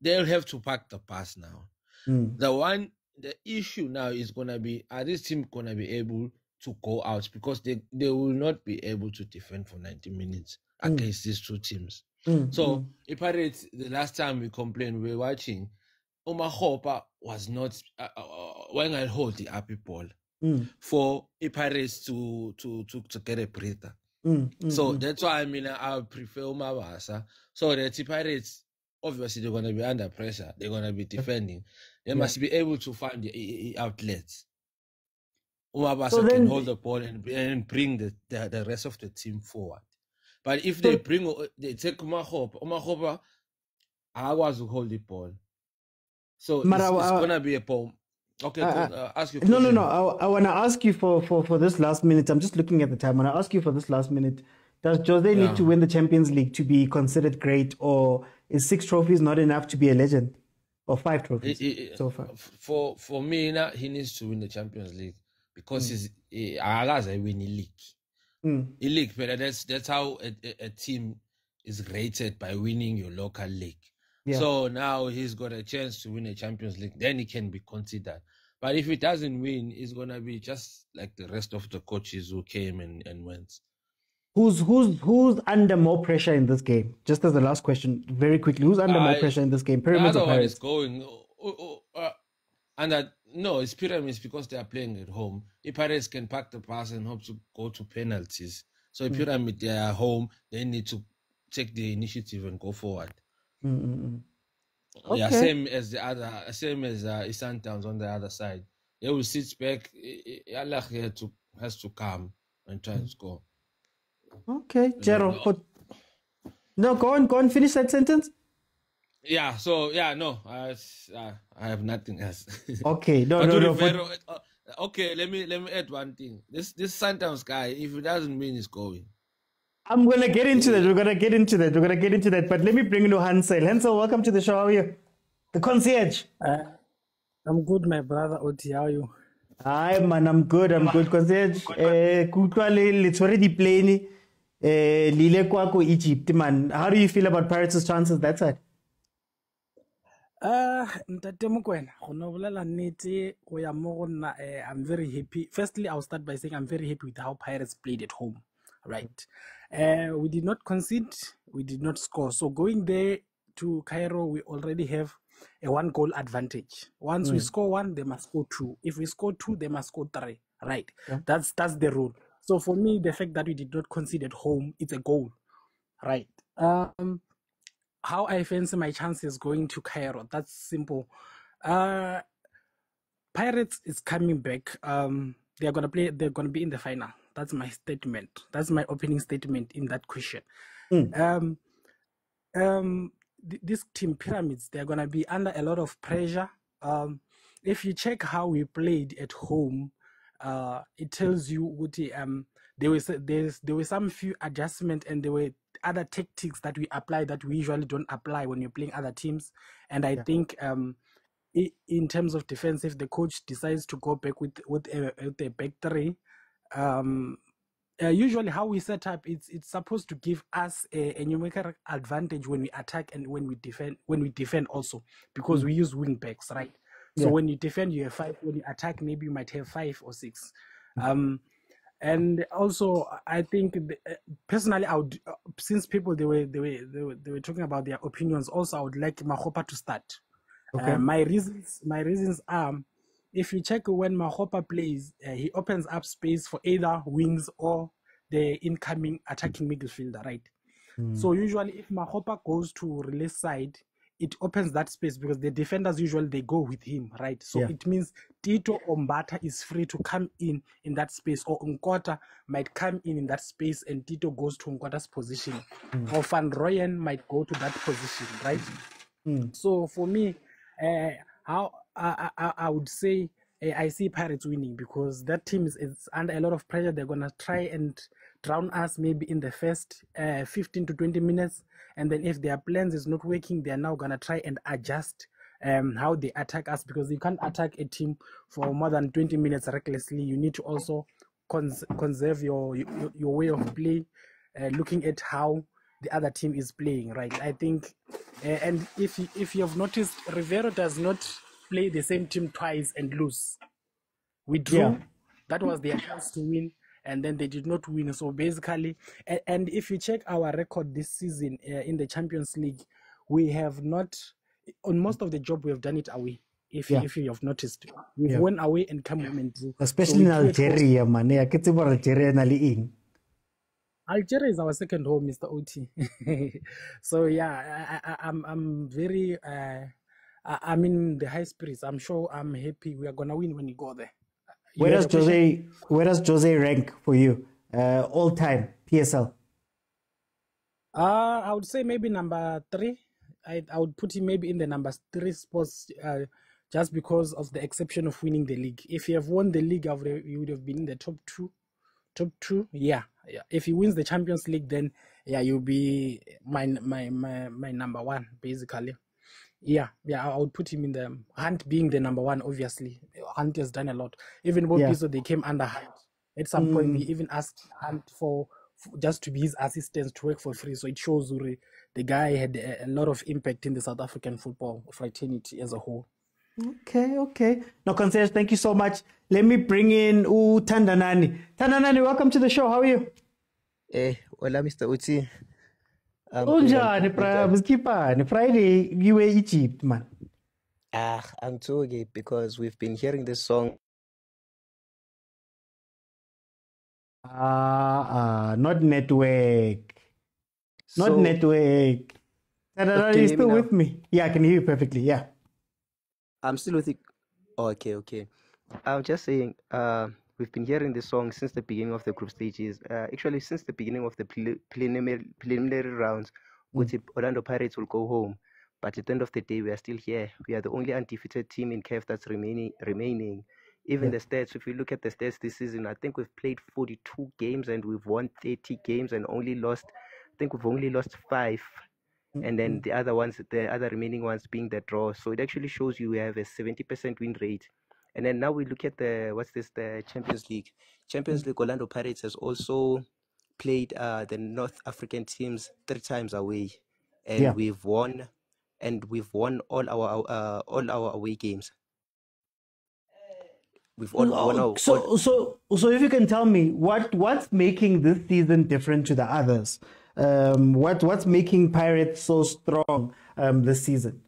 they'll have to pack the pass now. The issue now is going to be, are this team going to be able to go out? Because they will not be able to defend for 90 minutes against these two teams. So, Pirates, the last time we complained, we were watching, Hopa was not when I hold the happy ball for Pirates to get a breather. So that's why I prefer Umabasa. So the Pirates, obviously they're going to be under pressure. They're going to be defending. They must be able to find the outlets. Umabasa can hold the ball and bring the rest of the team forward. But if they take Umahopa, I was to hold the ball. So it's going to be a poem. Okay, ask you. No. I want to ask you for this last minute. I'm just looking at the time. I want to ask you for this last minute. Does Jose need to win the Champions League to be considered great, or is 6 trophies not enough to be a legend? Or 5 trophies so far? For me, he needs to win the Champions League because he's a winning league. A league, but that's how a team is rated, by winning your local league. Yeah. So now he's got a chance to win a Champions League. Then he can be considered. But if he doesn't win, he's going to be just like the rest of the coaches who came and went. Who's under more pressure in this game? Just as the last question, very quickly, who's under more pressure in this game? Pyramids or Pirates? Is going no, it's Pyramids because they are playing at home. The Pirates can pack the pass and hope to go to penalties. So Pyramid, they are home. They need to take the initiative and go forward. Okay. Yeah, same as Sundowns on the other side. They will sit back. Allah has to come and try and score. Okay, Jero. No, go on, finish that sentence. Yeah. So no, I have nothing else. Okay, no. Okay, let me add one thing. This Sundowns guy, if it doesn't win, he's going. I'm going to get into that. We're going to get into that. But let me bring in Hansel. Hansel, welcome to the show. How are you? The concierge. I'm good, my brother. Oti, how are you? Hi, man. I'm good. Concierge, kutwa it's already playing. Lile kwako Egypt, man. How do you feel about Pirates' chances that side? Ntate Mokwena, go no bolela nnete go ya mo go nna, I'm very happy. Firstly, I'll start by saying I'm very happy with how Pirates played at home. Right. We did not concede, we did not score. So going there to Cairo, we already have a 1-goal advantage. Once we score one, they must score two. If we score two, they must score three. Right. Yeah. That's the rule. So for me, the fact that we did not concede at home, it's a goal. Right. How I fancy my chances going to Cairo, that's simple. Pirates is coming back. They're gonna be in the final. That's my statement. That's my opening statement in that question. This team Pyramids, they're gonna be under a lot of pressure. If you check how we played at home, it tells you there were some few adjustments, and there were other tactics that we apply that we usually don't apply when you're playing other teams. And I think in terms of defense, if the coach decides to go back with a back three, usually how we set up, it's supposed to give us a numerical advantage when we attack and when we defend also, because we use wing backs, right? So when you defend, you have 5. When you attack, maybe you might have 5 or 6. And also, I think personally, I would, since people they were talking about their opinions, also I would like Makgopa to start. Okay. My reasons are, if you check when Makgopa plays, he opens up space for either wings or the incoming attacking midfielder, right? So usually, if Makgopa goes to release side, it opens that space because the defenders usually they go with him, right? So it means Tito or Mbata is free to come in that space, or Nkota might come in that space and Tito goes to Nkota's position, or Van Rooyen might go to that position, right? So for me, how I would say I see Pirates winning, because that team is under a lot of pressure. They're gonna try and drown us maybe in the first 15 to 20 minutes, and then if their plans is not working, they're now gonna try and adjust how they attack us, because you can't attack a team for more than 20 minutes recklessly. You need to also conserve your way of play, looking at how the other team is playing, right? I think, and if you have noticed, Rivero does not play the same team twice and lose. We drew, that was their chance to win, and then they did not win. So basically, and if you check our record this season in the Champions League, we have not, on most of the job, we have done it away. If you have noticed, we've won away and come home and drew. Especially in Algeria, man. I can't remember Algeria in. Algeria is our second home, Mr. OT. So yeah, I'm very I'm in the high spirits. I'm sure I'm happy. We are gonna win when you go there. Where does Jose rank for you? All time PSL. I would say maybe number 3. I would put him maybe in the number 3 spots, just because of the exception of winning the league. If you have won the league, you would have been in the top 2. Yeah. If he wins the Champions League, then you'll be my number 1, basically. I would put him in the Hunt, being the number 1. Obviously, Hunt has done a lot. Even both Pitso, they came under Hunt. At some point, we even asked Hunt for just to be his assistant to work for free. So it shows the guy had a lot of impact in the South African football fraternity as a whole. Okay. No, Concierge, thank you so much. Let me bring in Tandanani. Tandanani, welcome to the show. How are you? Hola, Mr. Uti. Friday, you were Egypt, man. I'm too gay because we've been hearing this song. Not network. Not network. Tandanani, you still with me? Yeah, I can hear you perfectly. Yeah. I'm still with you. Okay. I'm just saying, we've been hearing this song since the beginning of the group stages. Actually, since the beginning of the preliminary rounds, which Orlando Pirates will go home. But at the end of the day, we are still here. We are the only undefeated team in CAF that's remaining. Even the stats, if you look at the stats this season, I think we've played 42 games and we've won 30 games and only lost, I think we've only lost 5. and then the other remaining ones being the draw. So it actually shows you we have a 70% win rate. And then now we look at the Champions League. Champions League, Orlando Pirates has also played the North African teams 3 times away, and we've won all our away games. We've won our so if you can tell me what's making this season different to the others, what's making Pirates so strong this season?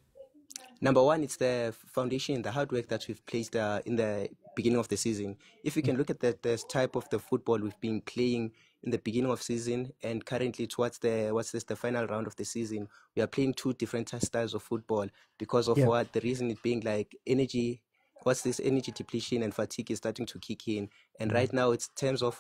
Number one, it's the foundation, the hard work that we've placed in the beginning of the season. If you can look at the type of the football we've been playing in the beginning of season and currently towards the final round of the season, we are playing 2 different styles of football because of what the reason it being like energy depletion and fatigue is starting to kick in. And right now it's terms of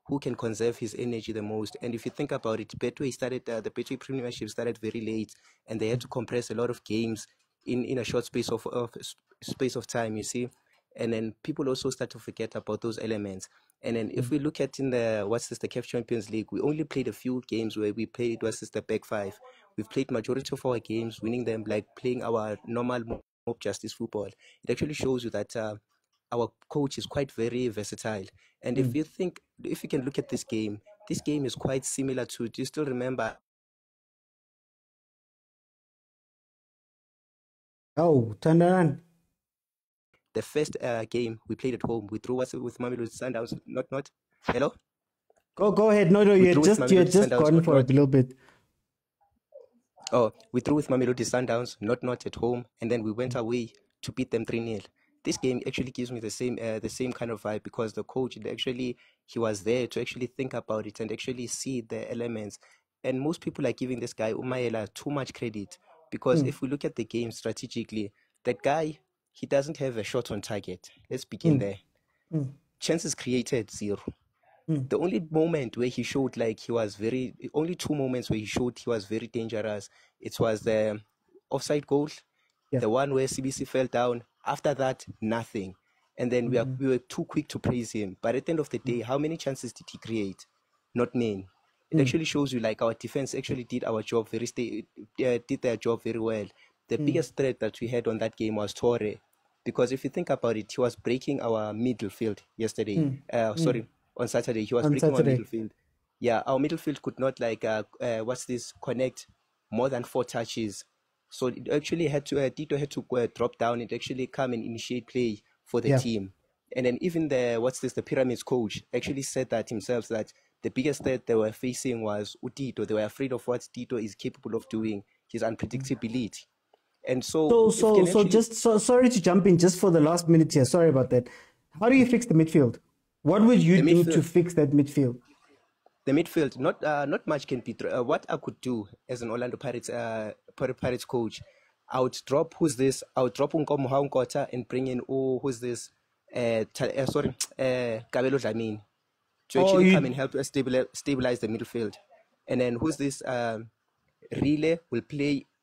who can conserve his energy the most. And if you think about it, Betway started the Betway premiership started very late, and they had to compress a lot of games in a short space of time, you see. And then people also start to forget about those elements. And then if we look at in the CAF Champions League, we only played a few games where we played the back 5. We've played majority of our games, winning them like playing our normal mob justice football. It actually shows you that our coach is quite very versatile. And if you can look at this game is quite similar to, do you still remember? Oh, turn around. The first game we played at home, we drew with Mamelodi Sundowns. Not. Hello? Go ahead. No, you're just gone for a little bit. Oh, we drew with Mamelodi Sundowns, not at home, and then we went away to beat them 3-0. This game actually gives me the same kind of vibe because the coach he was there to actually think about it and actually see the elements. And most people are giving this guy Umayela too much credit because if we look at the game strategically, that guy, he doesn't have a shot on target. Let's begin there. Chances created 0. The only moment where he showed only 2 moments where he showed he was very dangerous. It was the offside goal, the one where CBC fell down. After that, nothing. And then we were too quick to praise him. But at the end of the day, how many chances did he create? Not many. It actually shows you our defense actually did our job did their job very well. The biggest threat that we had on that game was Torre, because if you think about it, he was breaking our midfield yesterday. On Saturday, he was breaking our midfield. Yeah, our midfield could not connect more than 4 touches. So it actually had to Tito had to drop down and actually come and initiate play for the team. And then even the Pyramids coach actually said that himself, that the biggest threat they were facing was Tito. They were afraid of what Tito is capable of doing, his unpredictability. And sorry to jump in just for the last minute here. Sorry about that. How do you fix the midfield? What would you do to fix that midfield? The midfield, not much can be. What I could do as an Orlando Pirates coach, I would drop Nkomo Nkota and bring in Kabelo Dlamini to actually come and help us stabilize the midfield. And then Relay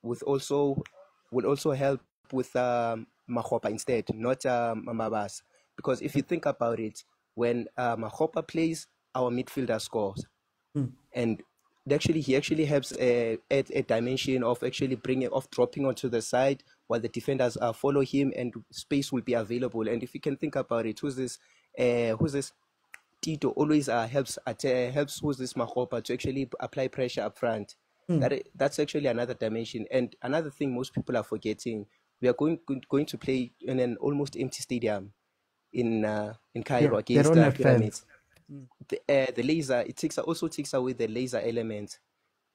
will also help with Mahopa instead, not Mamabas. Because if you think about it, when Mahopa plays, our midfielder scores. And he actually helps add a dimension of actually dropping onto the side while the defenders follow him and space will be available. And if you can think about it, who's this Tito always helps Mahopa to actually apply pressure up front. That's actually another dimension. And another thing most people are forgetting, we are going to play in an almost empty stadium in Cairo against the Pyramids. The laser, also takes away the laser element.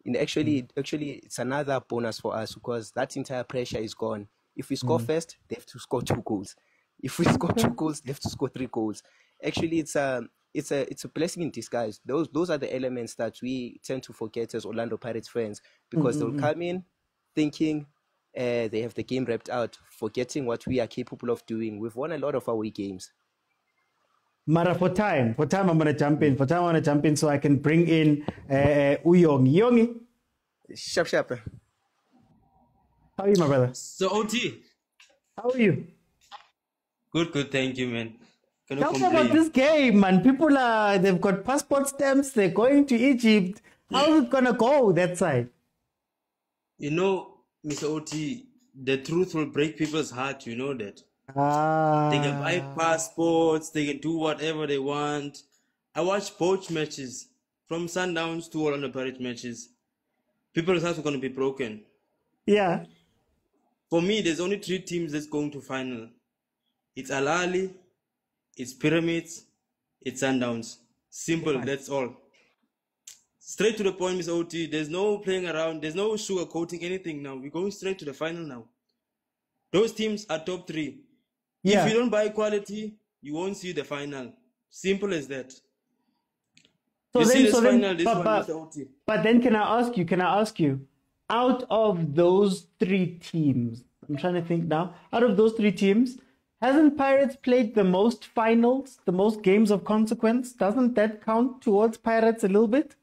And actually it's another bonus for us because that entire pressure is gone. If we score first, they have to score 2 goals. If we score 2 goals, they have to score 3 goals. Actually, it's a blessing in disguise. Those are the elements that we tend to forget as Orlando Pirates fans, because they'll come in thinking they have the game wrapped out, forgetting what we are capable of doing. We've won a lot of away games. Mara, for time, I'm going to jump in. I want to jump in so I can bring in Uyongi. Yongi. Sharp. How are you, my brother? So, OT. How are you? Good, thank you, man. Tell me about this game, man. People they've got passport stamps, they're going to Egypt. How is it going to go that side? You know, Mr. OT, the truth will break people's heart. You know that. They can buy passports. They can do whatever they want. I watch both matches, from Sundowns to Orlando Pirates matches. People's hearts are going to be broken. Yeah. For me, there's only 3 teams that's going to final. It's Ahly, it's Pyramids, it's Sundowns. Simple, that's all. Straight to the point, Mr. OT. There's no playing around. There's no sugarcoating anything now. We're going straight to the final now. Those teams are top 3. Yeah. If you don't buy quality, you won't see the final. Simple as that. But then, can I ask you, out of those 3 teams, I'm trying to think now, out of those 3 teams, hasn't Pirates played the most finals, the most games of consequence? Doesn't that count towards Pirates a little bit?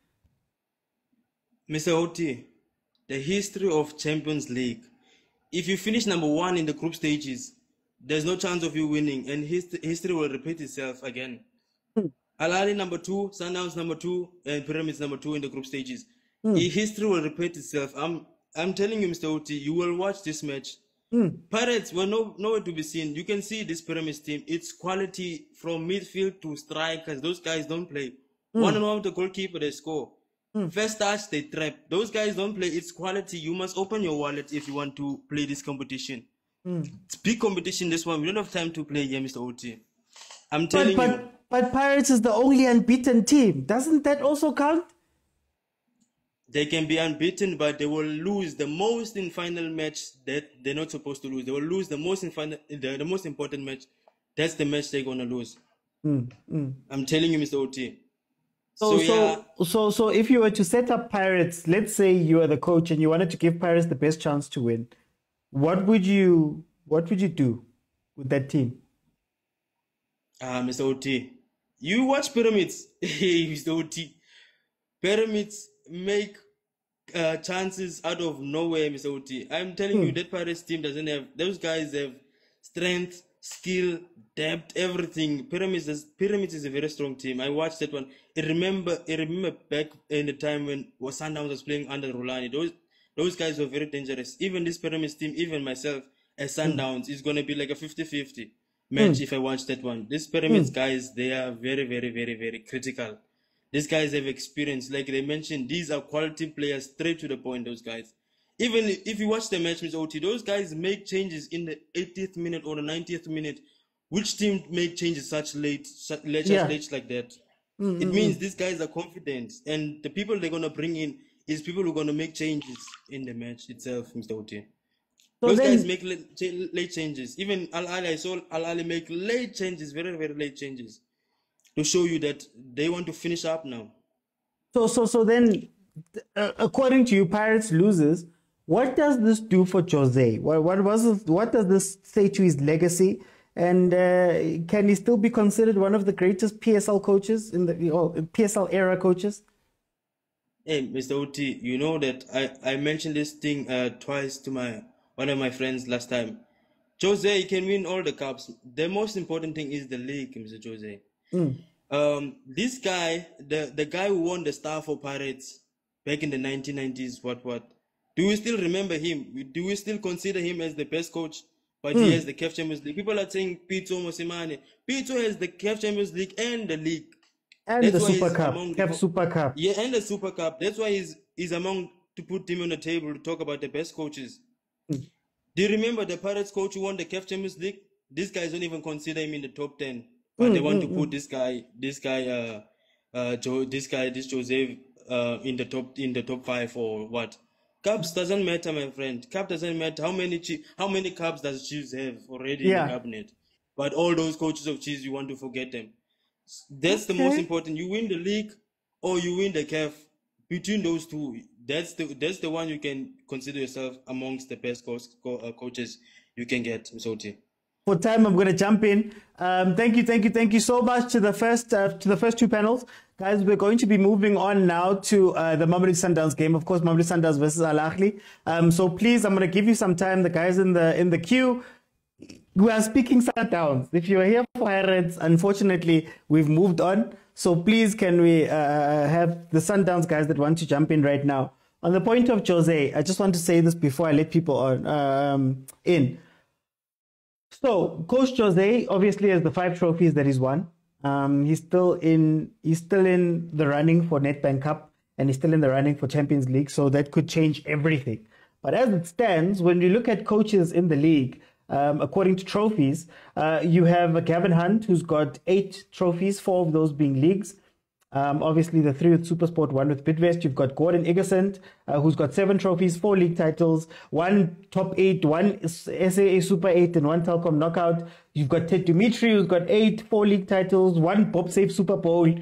Mr. OT, the history of Champions League. If you finish number 1 in the group stages, there's no chance of you winning, and history will repeat itself again. Ahly number 2, Sundowns number 2, and Pyramids number 2 in the group stages. History will repeat itself. I'm telling you, Mr. OT, you will watch this match. Pirates were nowhere to be seen. You can see this Pyramids team. It's quality from midfield to strikers. Those guys don't play. One-on-one with the goalkeeper, they score. First touch, they trap. Those guys don't play. It's quality. You must open your wallet if you want to play this competition. It's big competition, this one. We don't have time to play here, Mr. OT. I'm telling you. But Pirates is the only unbeaten team. Doesn't that also count? They can be unbeaten, but they will lose the most in final match that they're not supposed to lose. They will lose the most in final, the most important match. That's the match they're gonna lose. I'm telling you, Mr. OT. So if you were to set up Pirates, let's say you are the coach and you wanted to give Pirates the best chance to win, what would you do with that team? Mr. OT, you watch Pyramids. Hey, Mr. OT. Pyramids make chances out of nowhere, Mr. OT. I'm telling you, that Pirates team doesn't have, those guys have strength, skill, depth, everything. Pyramids is a very strong team. I watched that one. I remember back in the time when Sundowns was playing under Rulani. Those guys were very dangerous. Even this Pyramids team, even myself as Sundowns, is going to be like a 50-50 match if I watch that one. These Pyramids guys, they are very, very, very, very critical. These guys have experience. Like they mentioned, these are quality players, straight to the point, those guys. Even if you watch the match, Mr. OT, those guys make changes in the 80th minute or the 90th minute. Which team make changes such late like that? It means these guys are confident. And the people they're going to bring in is people who are going to make changes in the match itself, Mr. OT. Those guys make late changes. Even Ahly, I saw Ahly make late changes, very, very late changes, to show you that they want to finish up now. So then, according to you, Pirates loses. What does this do for Jose? What does this say to his legacy? And can he still be considered one of the greatest PSL coaches in the PSL era coaches? Hey, Mr. OT, you know that I mentioned this thing twice to one of my friends last time. Jose can win all the cups. The most important thing is the league, Mr. Jose. This guy, the guy who won the star for Pirates back in the 1990s, what? Do we still remember him? Do we still consider him as the best coach? But he has the CAF Champions League. People are saying Pitso Mosimane. Pitso has the CAF Champions League and the league. And the Super Cup. CAF Super Cup. Yeah, and the Super Cup. That's why he's among, to put him on the table to talk about the best coaches. Do you remember the Pirates coach who won the CAF Champions League? These guys don't even consider him in the top 10. But they want to put this Jose in the top 5 or what? Cups doesn't matter, my friend. Cup doesn't matter. How many cups does Chiefs have already in the cabinet? But all those coaches of Chiefs, you want to forget them. That's the most important. You win the league or you win the CAF. Between those two, that's the one you can consider yourself amongst the best coaches you can get, Msoti. For time, I'm going to jump in. Thank you so much to the first two panels. Guys, we're going to be moving on now to the Mamelodi Sundowns game. Of course, Mamelodi Sundowns versus Ahly. So please, I'm going to give you some time. The guys in the queue, we are speaking Sundowns. If you are here for Pirates, unfortunately, we've moved on. So please, can we have the Sundowns guys that want to jump in right now? on the point of Jose, I just want to say this before I let people on in. So, Coach Jose obviously has the 5 trophies that he's won. He's still in the running for Nedbank Cup, and he's still in the running for Champions League. So that could change everything. But as it stands, when you look at coaches in the league, according to trophies, you have Gavin Hunt, who's got 8 trophies, 4 of those being leagues. Obviously, the 3 with Supersport, 1 with Bidvest. You've got Gordon Igesund, who's got 7 trophies, 4 league titles, 1 top 8, 1 SAA Super 8, and 1 Telkom Knockout. You've got Ted Dimitri, who's got 8, 4 league titles, 1 Bob Safe Super Bowl,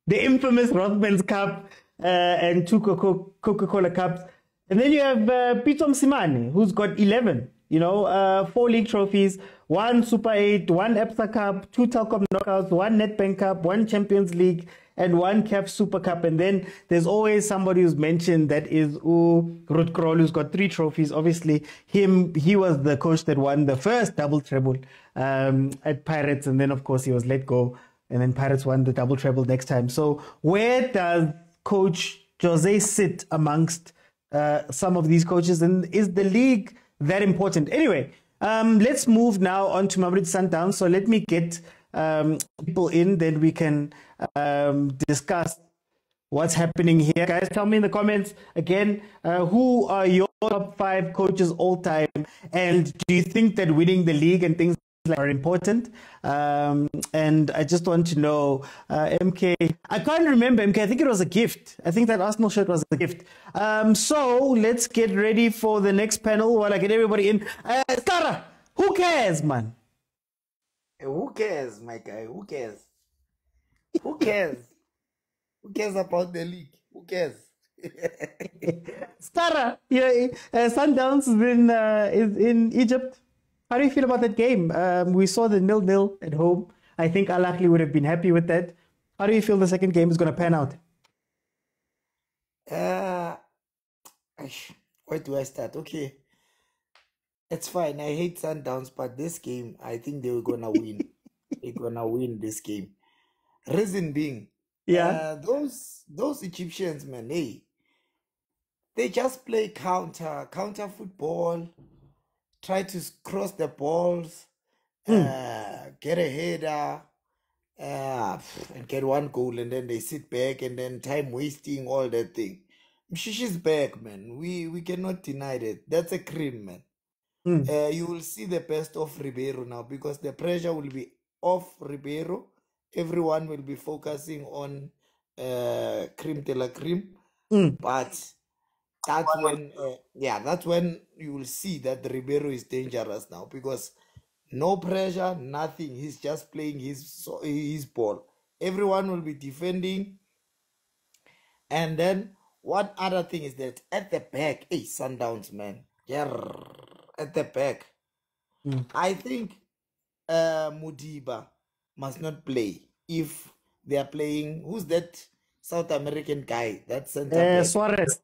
the infamous Rothmans Cup, and 2 Coca-Cola Cups. And then you have Pitso Mosimane, who's got 11, 4 league trophies, 1 Super 8, 1 EPSA Cup, 2 Telkom Knockouts, 1 Nedbank Cup, 1 Champions League, and 1 CAF Super Cup. And then there's always somebody who's mentioned, that is Ruud Krol, who's got 3 trophies. Obviously, he was the coach that won the first double treble at Pirates, and then of course he was let go, and then Pirates won the double treble next time. So where does Coach Jose sit amongst some of these coaches, and is the league that important? Anyway, let's move now on to Mamelodi Sundowns. So let me get people in, then we can discuss what's happening here. Guys, tell me in the comments again, who are your top 5 coaches all time, and do you think that winning the league and things like are important? And I just want to know, MK, I can't remember, MK, I think it was a gift. I think that Arsenal shirt was a gift. So let's get ready for the next panel while I get everybody in. Stara, who cares, man? Who cares, my guy? Who cares? Who cares? Who cares about the league? Who cares? Stara, Sundowns is in Egypt. How do you feel about that game? We saw the 0-0 at home. I think Ahly would have been happy with that. How do you feel the second game is going to pan out? Where do I start? Okay. It's fine. I hate Sundowns, but this game, I think they were going to win. They're going to win this game. Reason being, those Egyptians, man, they just play counter football, try to cross the balls, get a header, and get 1 goal, and then they sit back, and then time wasting, all that thing. Mshishi's back, man. We cannot deny that. That's a cream, man. You will see the best of Ribeiro now, because the pressure will be off Ribeiro. Everyone will be focusing on Cream de la Cream. But that's when you will see that Ribeiro is dangerous now, because no pressure, nothing. He's just playing his ball. Everyone will be defending. And then one other thing is that at the back, Sundowns, man. At the back, I think Mudiba must not play if they are playing. Who's that South American guy? That center back? Suarez.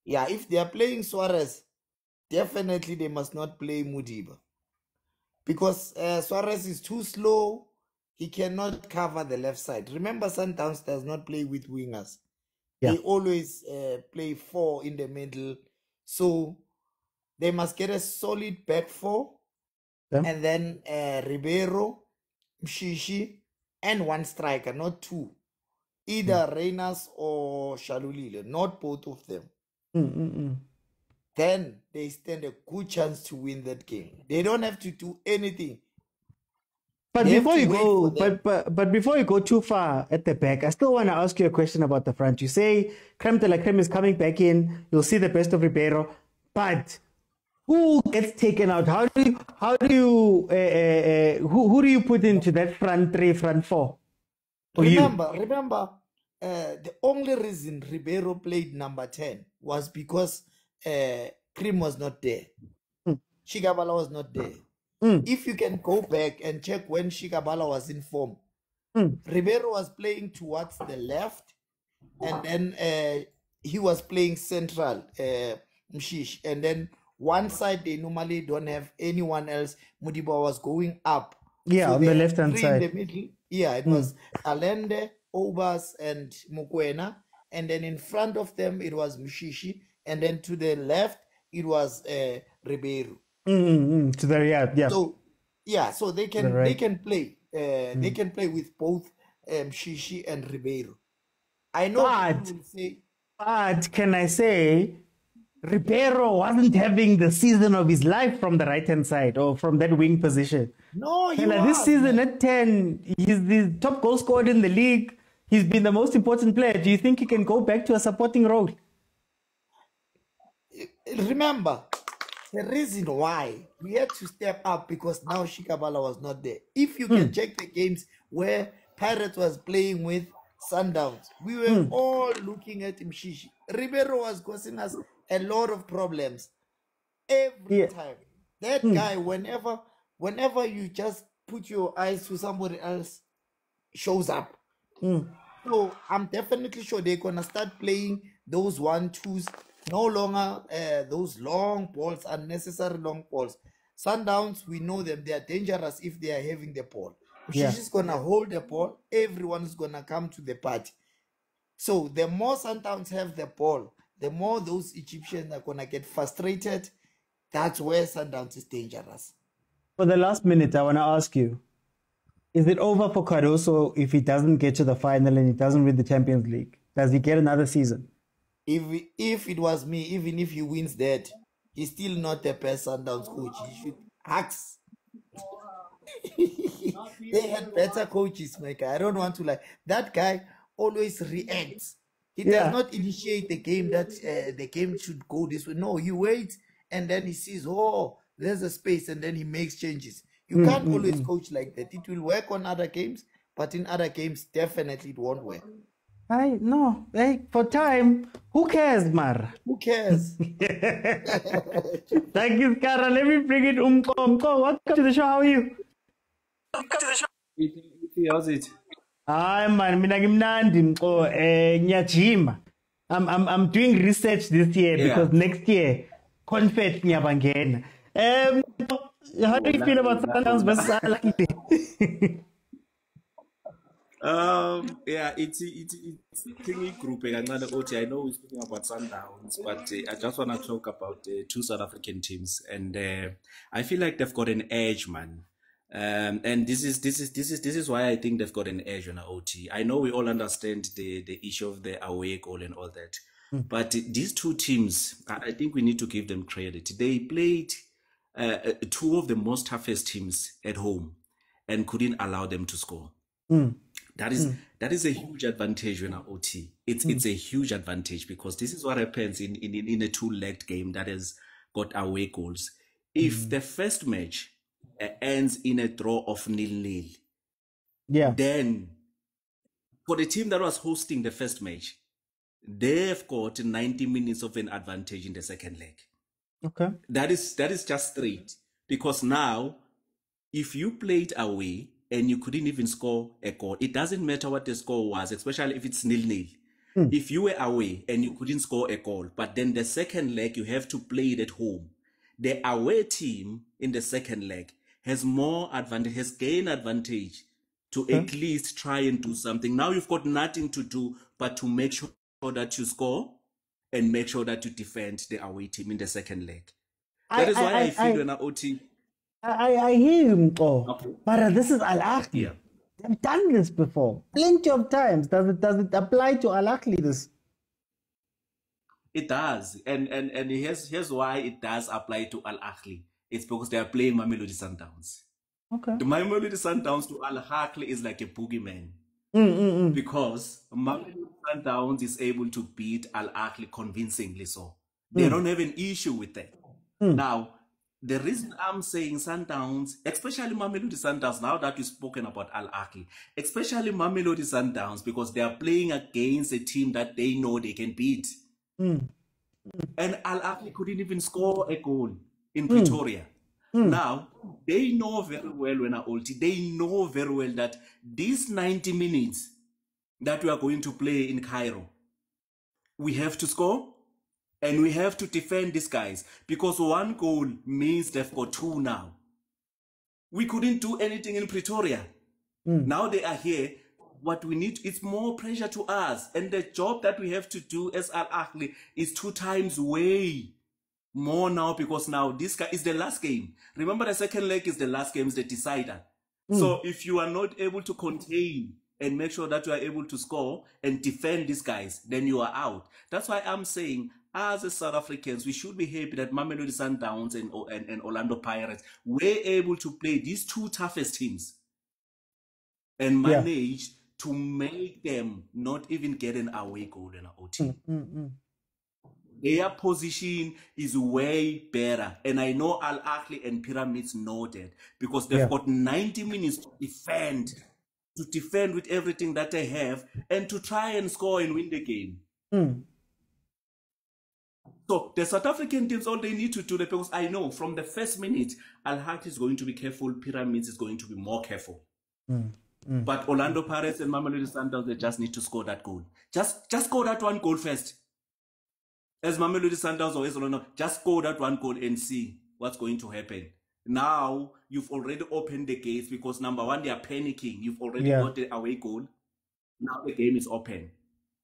Yeah, if they are playing Suarez, definitely they must not play Mudiba, because Suarez is too slow. He cannot cover the left side. Remember, Sundowns does not play with wingers. They always play 4 in the middle. So they must get a solid back 4, and then Ribeiro, Mshishi, and 1 striker, not 2. Either Reynas or Shalulile, not both of them. Then they stand a good chance to win that game. They don't have to do anything. But before you go too far at the back, I still want to ask you a question about the front. You say Creme de la Creme is coming back in. You'll see the best of Ribeiro, but who gets taken out? Who do you put into that front 3, front 4? Remember, the only reason Ribeiro played number 10 was because Cream was not there. Shikabala was not there. If you can go back and check when Shikabala was in form, Ribeiro was playing towards the left, and then he was playing central, Mshish, and then one side they normally don't have anyone else. Mudiba was going up. Yeah, on the left-hand side. In the middle, it was Allende, Obas, and Mokwena. And then in front of them, it was Mshishi. and then to the left it was Ribeiro. To the yeah. So yeah, so they can Right. they can play they can play with both Shishi and Ribeiro. I know people will say, but can I say, Ribeiro wasn't having the season of his life from the right-hand side or from that wing position. no, he This was, season man. at 10, he's the top goal scorer in the league. He's been the most important player. Do you think he can go back to a supporting role? Remember, the reason why we had to step up because now Shikabala was not there. If you can check the games where Pirates was playing with Sundowns, we were all looking at him. Shishi. Ribeiro was causing us a lot of problems every time. That guy, whenever you just put your eyes to somebody else, shows up. So I'm definitely sure they're gonna start playing those 1-2s. No longer those long balls, unnecessary long balls. Sundowns, we know them. They are dangerous if they are having the ball. Yeah. She's gonna hold the ball. Everyone is gonna come to the party. So the more Sundowns have the ball, the more those Egyptians are gonna get frustrated. That's where Sundowns is dangerous. For the last minute, I want to ask you, is it over for Caruso if he doesn't get to the final and he doesn't win the Champions League? Does he get another season? If it was me, even if he wins that, he's still not the best Sundowns coach. He should ask. They had better coaches, my guy. I don't want to lie. That guy always reacts. He does not initiate the game that the game should go this way. No, he waits and then he sees, oh, there's a space, and then he makes changes. You can't always coach like that. It will work on other games, but in other games, definitely it won't work. No. Hey, for time, who cares, Mar? Who cares? Thank you, Kara. Let me bring it. Welcome to the show. How are you? How's it? Hi, man. Mina ngimnandi mqo ngiyajima. I'm doing research this year because next year confet ngiyabangena. How do you feel about Sundowns versus Ahly? It's thingy group. I know we're speaking about Sundowns, but I just want to talk about two South African teams, and I feel like they've got an edge, man. And this is why I think they've got an edge on OT. I know we all understand the issue of the away goal and all that, but these two teams, I think we need to give them credit. They played two of the most toughest teams at home and couldn't allow them to score. That is a huge advantage when OT. It's a huge advantage because this is what happens in a two-legged game that has got away goals. If the first match ends in a draw of 0-0, then for the team that was hosting the first match, they've got 90 minutes of an advantage in the second leg. Okay. That is just straight, because now if you played away and you couldn't even score a goal, it doesn't matter what the score was, especially if it's 0-0. If you were away and you couldn't score a goal, but then the second leg you have to play it at home, the away team in the second leg has more advantage, has gained advantage to at least try and do something. Now you've got nothing to do but to make sure that you score and make sure that you defend the away team in the second leg. That is why I feel when OT. I hear him, but this is Al Ahly. Yeah. They've done this before, plenty of times. Does it apply to Al Ahly? This? It does, and here's why it does apply to Al Ahly. It's because they are playing Mamelodi Sundowns. Okay. The Mamelodi Sundowns to Al Ahly is like a boogeyman. Because Mamelodi Sundowns is able to beat Al Ahly convincingly, so they don't have an issue with that. Now, the reason I'm saying Sundowns, especially Mamelodi Sundowns, now that we've spoken about Al Ahly, especially Mamelodi Sundowns, because they are playing against a team that they know they can beat. And Al Ahly couldn't even score a goal in Pretoria. Now, they know very well they know very well that these 90 minutes that we are going to play in Cairo, we have to score and we have to defend these guys, because one goal means they've got two now. We couldn't do anything in Pretoria. Now they are here. what we need, it's more pressure to us. And the job that we have to do as Ahly is 2 times way more now, because now this guy is the last game. Remember, the second leg is the last game, is the decider. So if you are not able to contain and make sure that you are able to score and defend these guys, then you are out. That's why I'm saying, as a South Africans, we should be happy that Mamelodi Sundowns and Orlando Pirates were able to play these 2 toughest teams and manage to make them not even get an away goal in an OT. Their position is way better. And I know Al Ahly and Pyramids know that, because they've got 90 minutes to defend with everything that they have and to try and score and win the game. So the South African teams, all they need to do, because I know from the first minute, Al Ahly is going to be careful, Pyramids is going to be more careful. But Orlando Pirates and Mamelodi Sundowns, they just need to score that goal. Just score that 1 goal first. As Mamelodi Sundowns or as Orlando, just score that 1 goal and see what's going to happen. Now, you've already opened the gates, because number 1, they are panicking. You've already got the away goal. Now the game is open.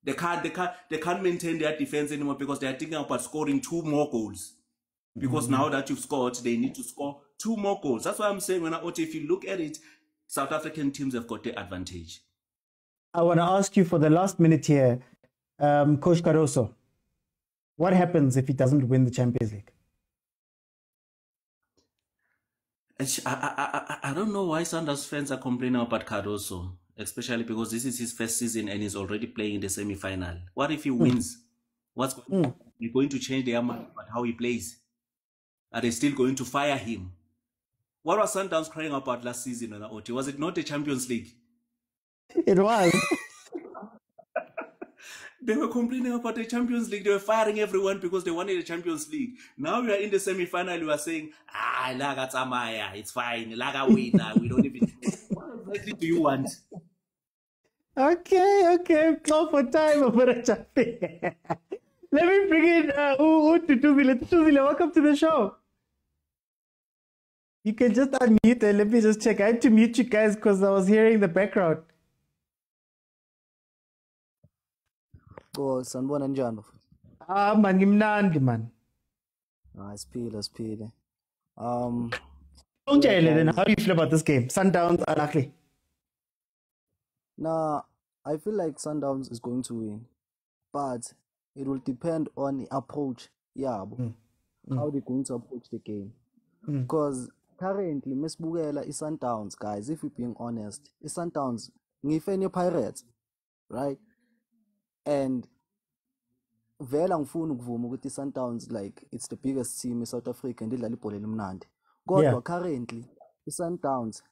They can't maintain their defense anymore, because they are thinking about scoring 2 more goals. Because now that you've scored, they need to score 2 more goals. That's why I'm saying, if you look at it, South African teams have got the advantage. I want to ask you for the last minute here, Coach Caruso. What happens if he doesn't win the Champions League? I don't know why Sundowns fans are complaining about Caruso, especially because this is his first season and he's already playing in the semi-final. What if he wins? What's going on? They're going to change their mind about how he plays. Are they still going to fire him? What was Sundowns crying about last season? Was it not the Champions League? It was. They were complaining about the Champions League. They were firing everyone because they wanted the Champions League. Now we are in the semi-final. We are saying, Laga Tamaya, it's fine. Laga win. We don't even. What exactly do you want? Okay. Call for time over a champion. Let me bring in Tutuzile. Welcome to the show. You can just unmute and let me just check. I had to mute you guys because I was hearing the background. Oh, sanibona njani? Man, ngimnandi man. Siphile. Then how do you feel about this game? Sundowns and Ahly. Nah, I feel like Sundowns is going to win, but it will depend on the approach. How they're going to approach the game. Because currently, Miss Bugela is Sundowns, guys. If we're being honest, is Sundowns. Ngifeni Pirates, right? And vela ngifuna ukuvuma ukuthi Sundowns, like, it's the biggest team in South Africa and idlala ibhola elimnandi. Kodwa currently Sundowns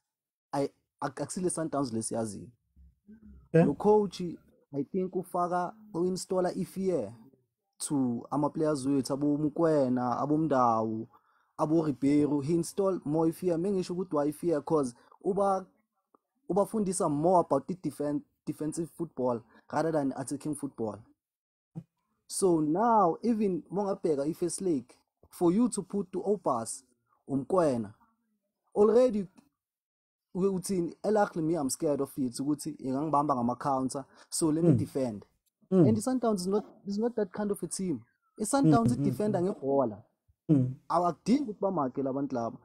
akusile Sundowns lesiyaziyo. Lo coach I think ufaka uinstalla ifear to ama players wethu abo Mokwena, abo Mdawu, abo Ribeiro. He install more fear. Mengisho ukuthi why fear, cause ubafundisa more about the defensive football rather than attacking football. So now, even Mongapega, if it's like for you to put to Opas, Mokwena, already we would see me, I'm scared of it. So I'm counter. So let me defend. And the Sundowns is not that kind of a team. The Sundowns defend and baller. Our team with Bamakela Bantlab.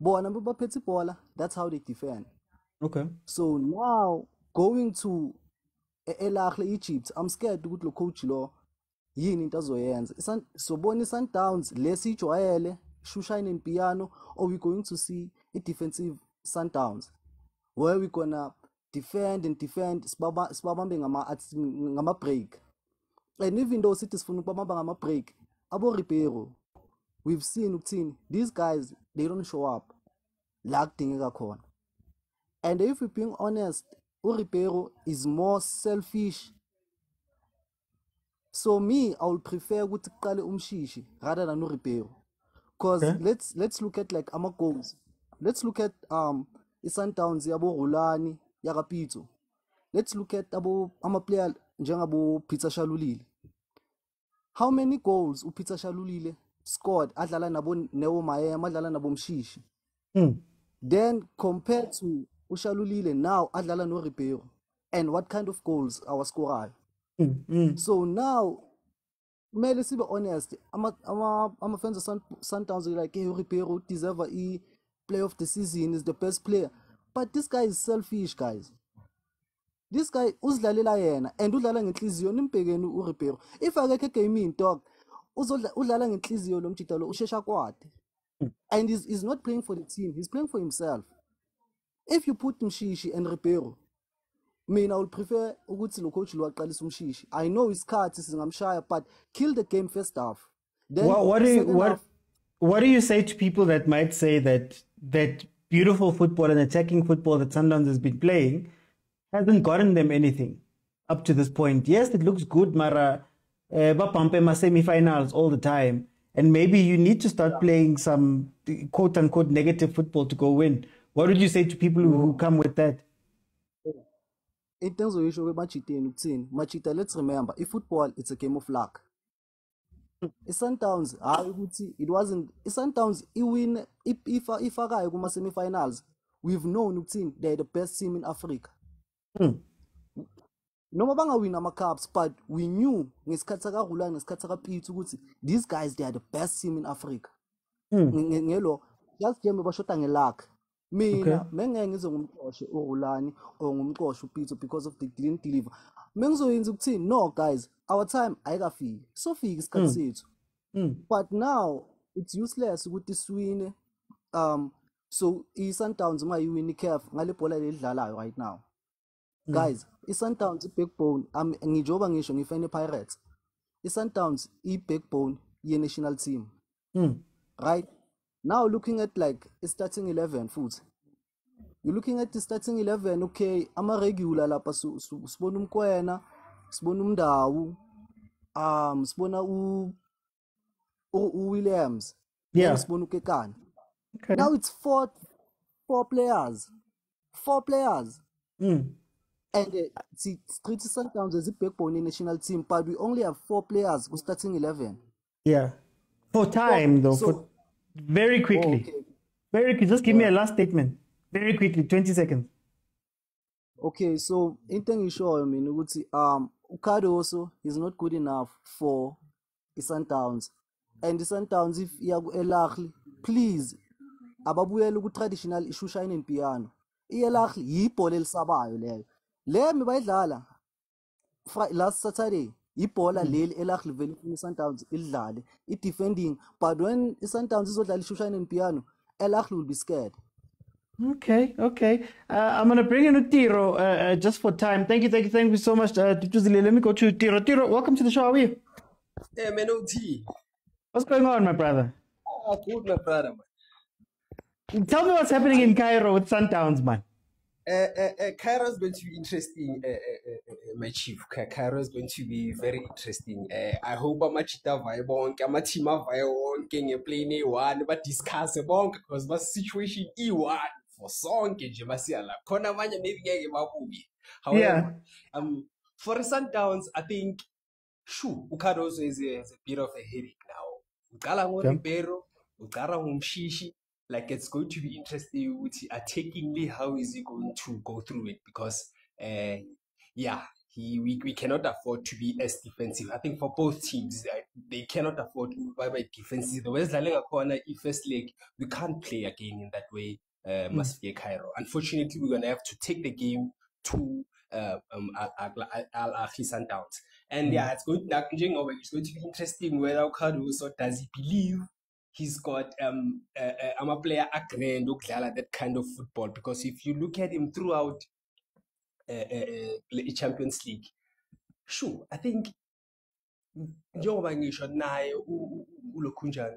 But Petty baller, that's how they defend. Okay. So now going to Ahly Egypt, I'm scared to go to coach law. So Bonnie Sundowns, let's see Joelle, Shushine and Piano, or we're going to see a defensive Sundowns where we're gonna defend, spabambing a break. And even though it is for a break, Abo Ribeiro, we've seen these guys, they don't show up. And if we're being honest, Ribeiro is more selfish. So me, I would prefer Umshishi rather than Ribeiro. Because let's look at like our goals. Let's look at Sundowns yabo Rulani, yaga Pitso. Let's look at ama player njengabo Pitso Shalulile. How many goals Pitso Shalulile scored adlala nabo Neo Mayema, adlala nabo Mshishi? Then compared to Ushalulile now adlala no Ribeiro. and what kind of goals our scorer. Mm. So now, let's be honest, I'm a fan of Sundowns. Like, hey, Ribeiro deserve a player of the season, is the best player. But this guy is selfish, guys. This guy uzidlalela yena and udlala ngenhliziyo nimbhekeni uRibeiro. If akekho gaming dog, udlala ngenhliziyo lo mjita lo ushesha kwade. And he's not playing for the team, he's playing for himself. If you put Mshishi and Ribeiro, I would prefer ukuthi lo coach lo aqalisa Mshishi. I know isikhathi singamshaya, but kill the game first half. Then what do you say to people that might say that beautiful football and attacking football that Sundowns has been playing hasn't gotten them anything up to this point? Yes, it looks good, Mara. Bapampe semi-finals all the time. And maybe you need to start playing some quote-unquote negative football to go win. What would you say to people who come with that? In terms of issue with Machita, let's remember, if football, it's a game of luck. Sundowns, it wasn't. Sundowns, win if I go semi-finals, we've known they're the best team in Africa. No mabanga win ama cups, but we knew ngesikhathi rulani ngesikhathi Pitso these guys, they are the best team in Africa. Ngelo just game bashota ngeluck. Mina mengeke ngize ngumqoshe uRulani or ngumqoshe uPitso because of the didn't deliver. Mengizoyenza ukuthini? No guys, our time ayikafiki. Sofika isikhathi sethu. But now it's useless ukuthi siwine. So iSundowns mayiwini CAF ngale bhola ledlalayo right now. Guys, iSundowns i-backbone, ngijoba ngisho ngifane Pirates. iSundowns i-backbone ye-national team. Right? Now looking at like starting 11 foot. You're looking at the starting 11, okay, I'm a regular lapha sibona uMkwena, sibona uMndawu, sibona uWilliams, sibona uKekana. Now it's four players. 4 players. And Street Sundowns is a backbone in national team, but we only have 4 players who starting 11. Yeah. For time, very quickly. Okay. Very quickly. Just give me a last statement. Very quickly, 20 seconds. Okay, so in thing sure, I mean, Ukado also is not good enough for the Sundowns. And the Sundowns, if you are please, ababuyela ku traditional issue shine in piano. Iyelahli yibhola elisabayo leyo. Le mibayidlala last Saturday. Ibhola leli elahli vele Sundowns idlale defending, but when Sundowns izodlala ishusha in piano, elahli will be scared. Okay. I'm gonna bring in Tiro just for time. Thank you so much. Let me go to Tiro. Tiro, welcome to the show. How are you? Hey man, OT. What's going on, my brother? Good, my brother, man. Tell me what's happening in Cairo with Sundowns, man. Cairo is going to be interesting, my chief. Cairo is going to be very interesting. I hope amachita vayabonke, amateam vayabonke ngeplaying one, but discuss bonke because my situation E1 for sonke nje masiyala. Khona manje maybe ngeke babuye. However, for Sundowns, I think Ukado also is a bit of a headache now. Uqala ngoRibeiro, uqala ngumshishi. Like it's going to be interesting with attackingly how is he going to go through it because we cannot afford to be as defensive. I think for both teams they cannot afford to be defensive. The West Lalega corner first leg we can't play again in that way. Must be a Cairo. Unfortunately, we're gonna have to take the game to Ahly Sundowns. And it's going to be interesting whether Ukado also does he believe he's got I'm a player agrand that kind of football, because if you look at him throughout Champions League, I think njengoba ngisho naye ulokhunjani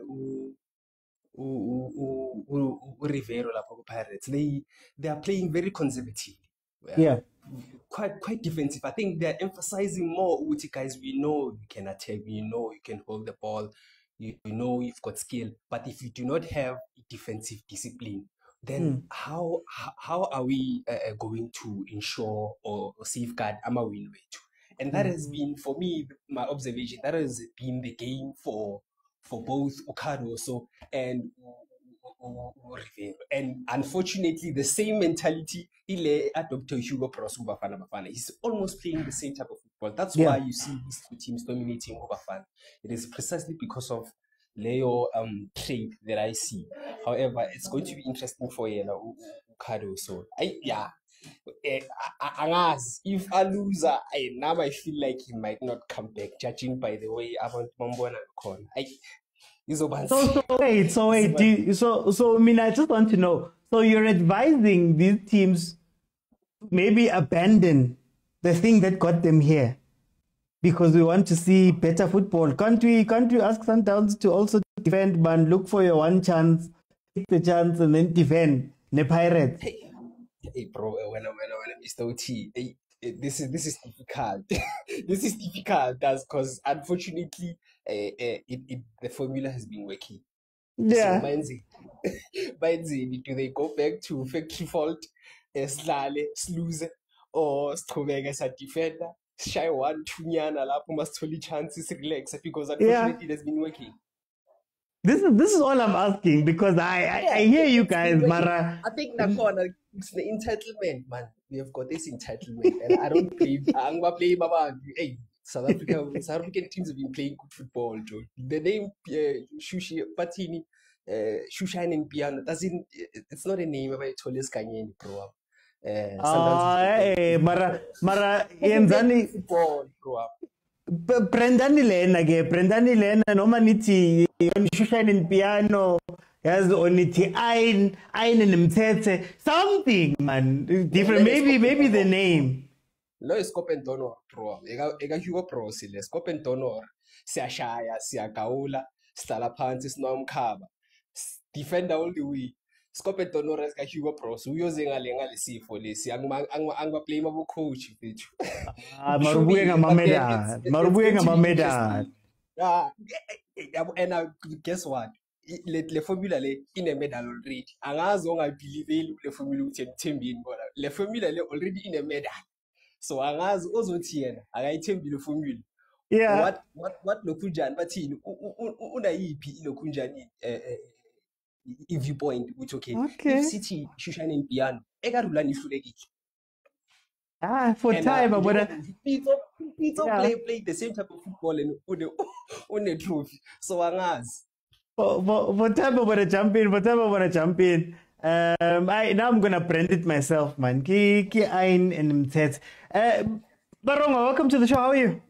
uRibeiro lapha ku Pirates, they are playing very conservative. Quite defensive. I think they're emphasizing more with you guys. We know you can attack, we know you can hold the ball, you know you've got skill, but if you do not have defensive discipline, then how are we going to ensure or safeguard our win rate? And that has been, for me, my observation, that has been the game for both Ukado and And unfortunately, the same mentality ile adopted Hugo Pros bafana. He's almost playing the same type of football. That's why you see these two teams dominating Bafana. It is precisely because of Leo trade that I see. However, it's going to be interesting for Ukado. So if I lose, now I feel like he might not come back, judging by the way Avant Mambona Con. So wait, so I mean, I just want to know. So you're advising these teams maybe abandon the thing that got them here because we want to see better football. Can't we ask Sundowns to also defend, man? Look for your one chance, take the chance, and then defend the Pirates. Hey, bro, when Mr. OT, this is difficult. This is difficult, because unfortunately, the formula has been working. Yeah. So do they go back to factory fault, Slale, Sluze, or Strovega as a defender? Shy 1-2 nyana lapho masitholi chances relax because unfortunately it has been working. This is all I'm asking because I hear you guys, Mara. I think Nakona, it's the entitlement, man. We have got this entitlement, and I don't blame. I'm not playing Baba. Hey, South African teams have been playing good football, Joe. The name Shushi Patini, Shushan and Piano doesn't. It's not a name of a Toles Khanye, bro. Mara Yenzani football, bro. Prendani Lena noma nithi Shushan piano yazi onithi ein nemthethe something man different maybe the name lo iskopen donor bro eka Hugo Pro sile skopen donor siyashaya siyagawula sihlala phansi sinomkhaba defender all the way skopen donor eka Hugo Pro uyoze ngale sifo lesi angiba play mabo coach bethu marubuye ngamamedal and guess what le formula le ine medal already angazi ongabelieve le formula uthi emthembini bona le formula le already ine medal so angazi ozothi yena akayithembi le formula what lokunjani bathini unayiphi lokunjani viewpoint which okay if City Shushane and Piano eka rulani ihlulekile for time but Pitso play the same type of football and on a trophy so angazi for time I want to jump in now I'm gonna brand it myself man ki ein and mthethe Baronga, welcome to the show. How are you?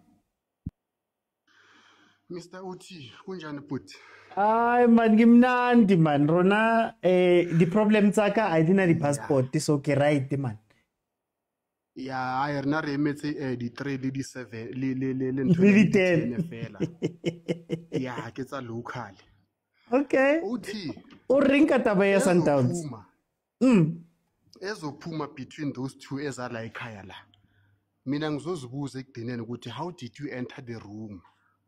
Mr. Uti, kunjani put? Ay man gimnandi man rona the problem tsaka I didn't have the passport it's okay right man. Yeah, I are not remetse the 3 le di 7 le 10 fela. Yeah, ke tsa local. Okay. Uti. O rinka taba ya Sundowns. Ezophuma between those two ezala ekhaya la. Mina ngizozibuza ekugcineni ukuthi how did you enter the room?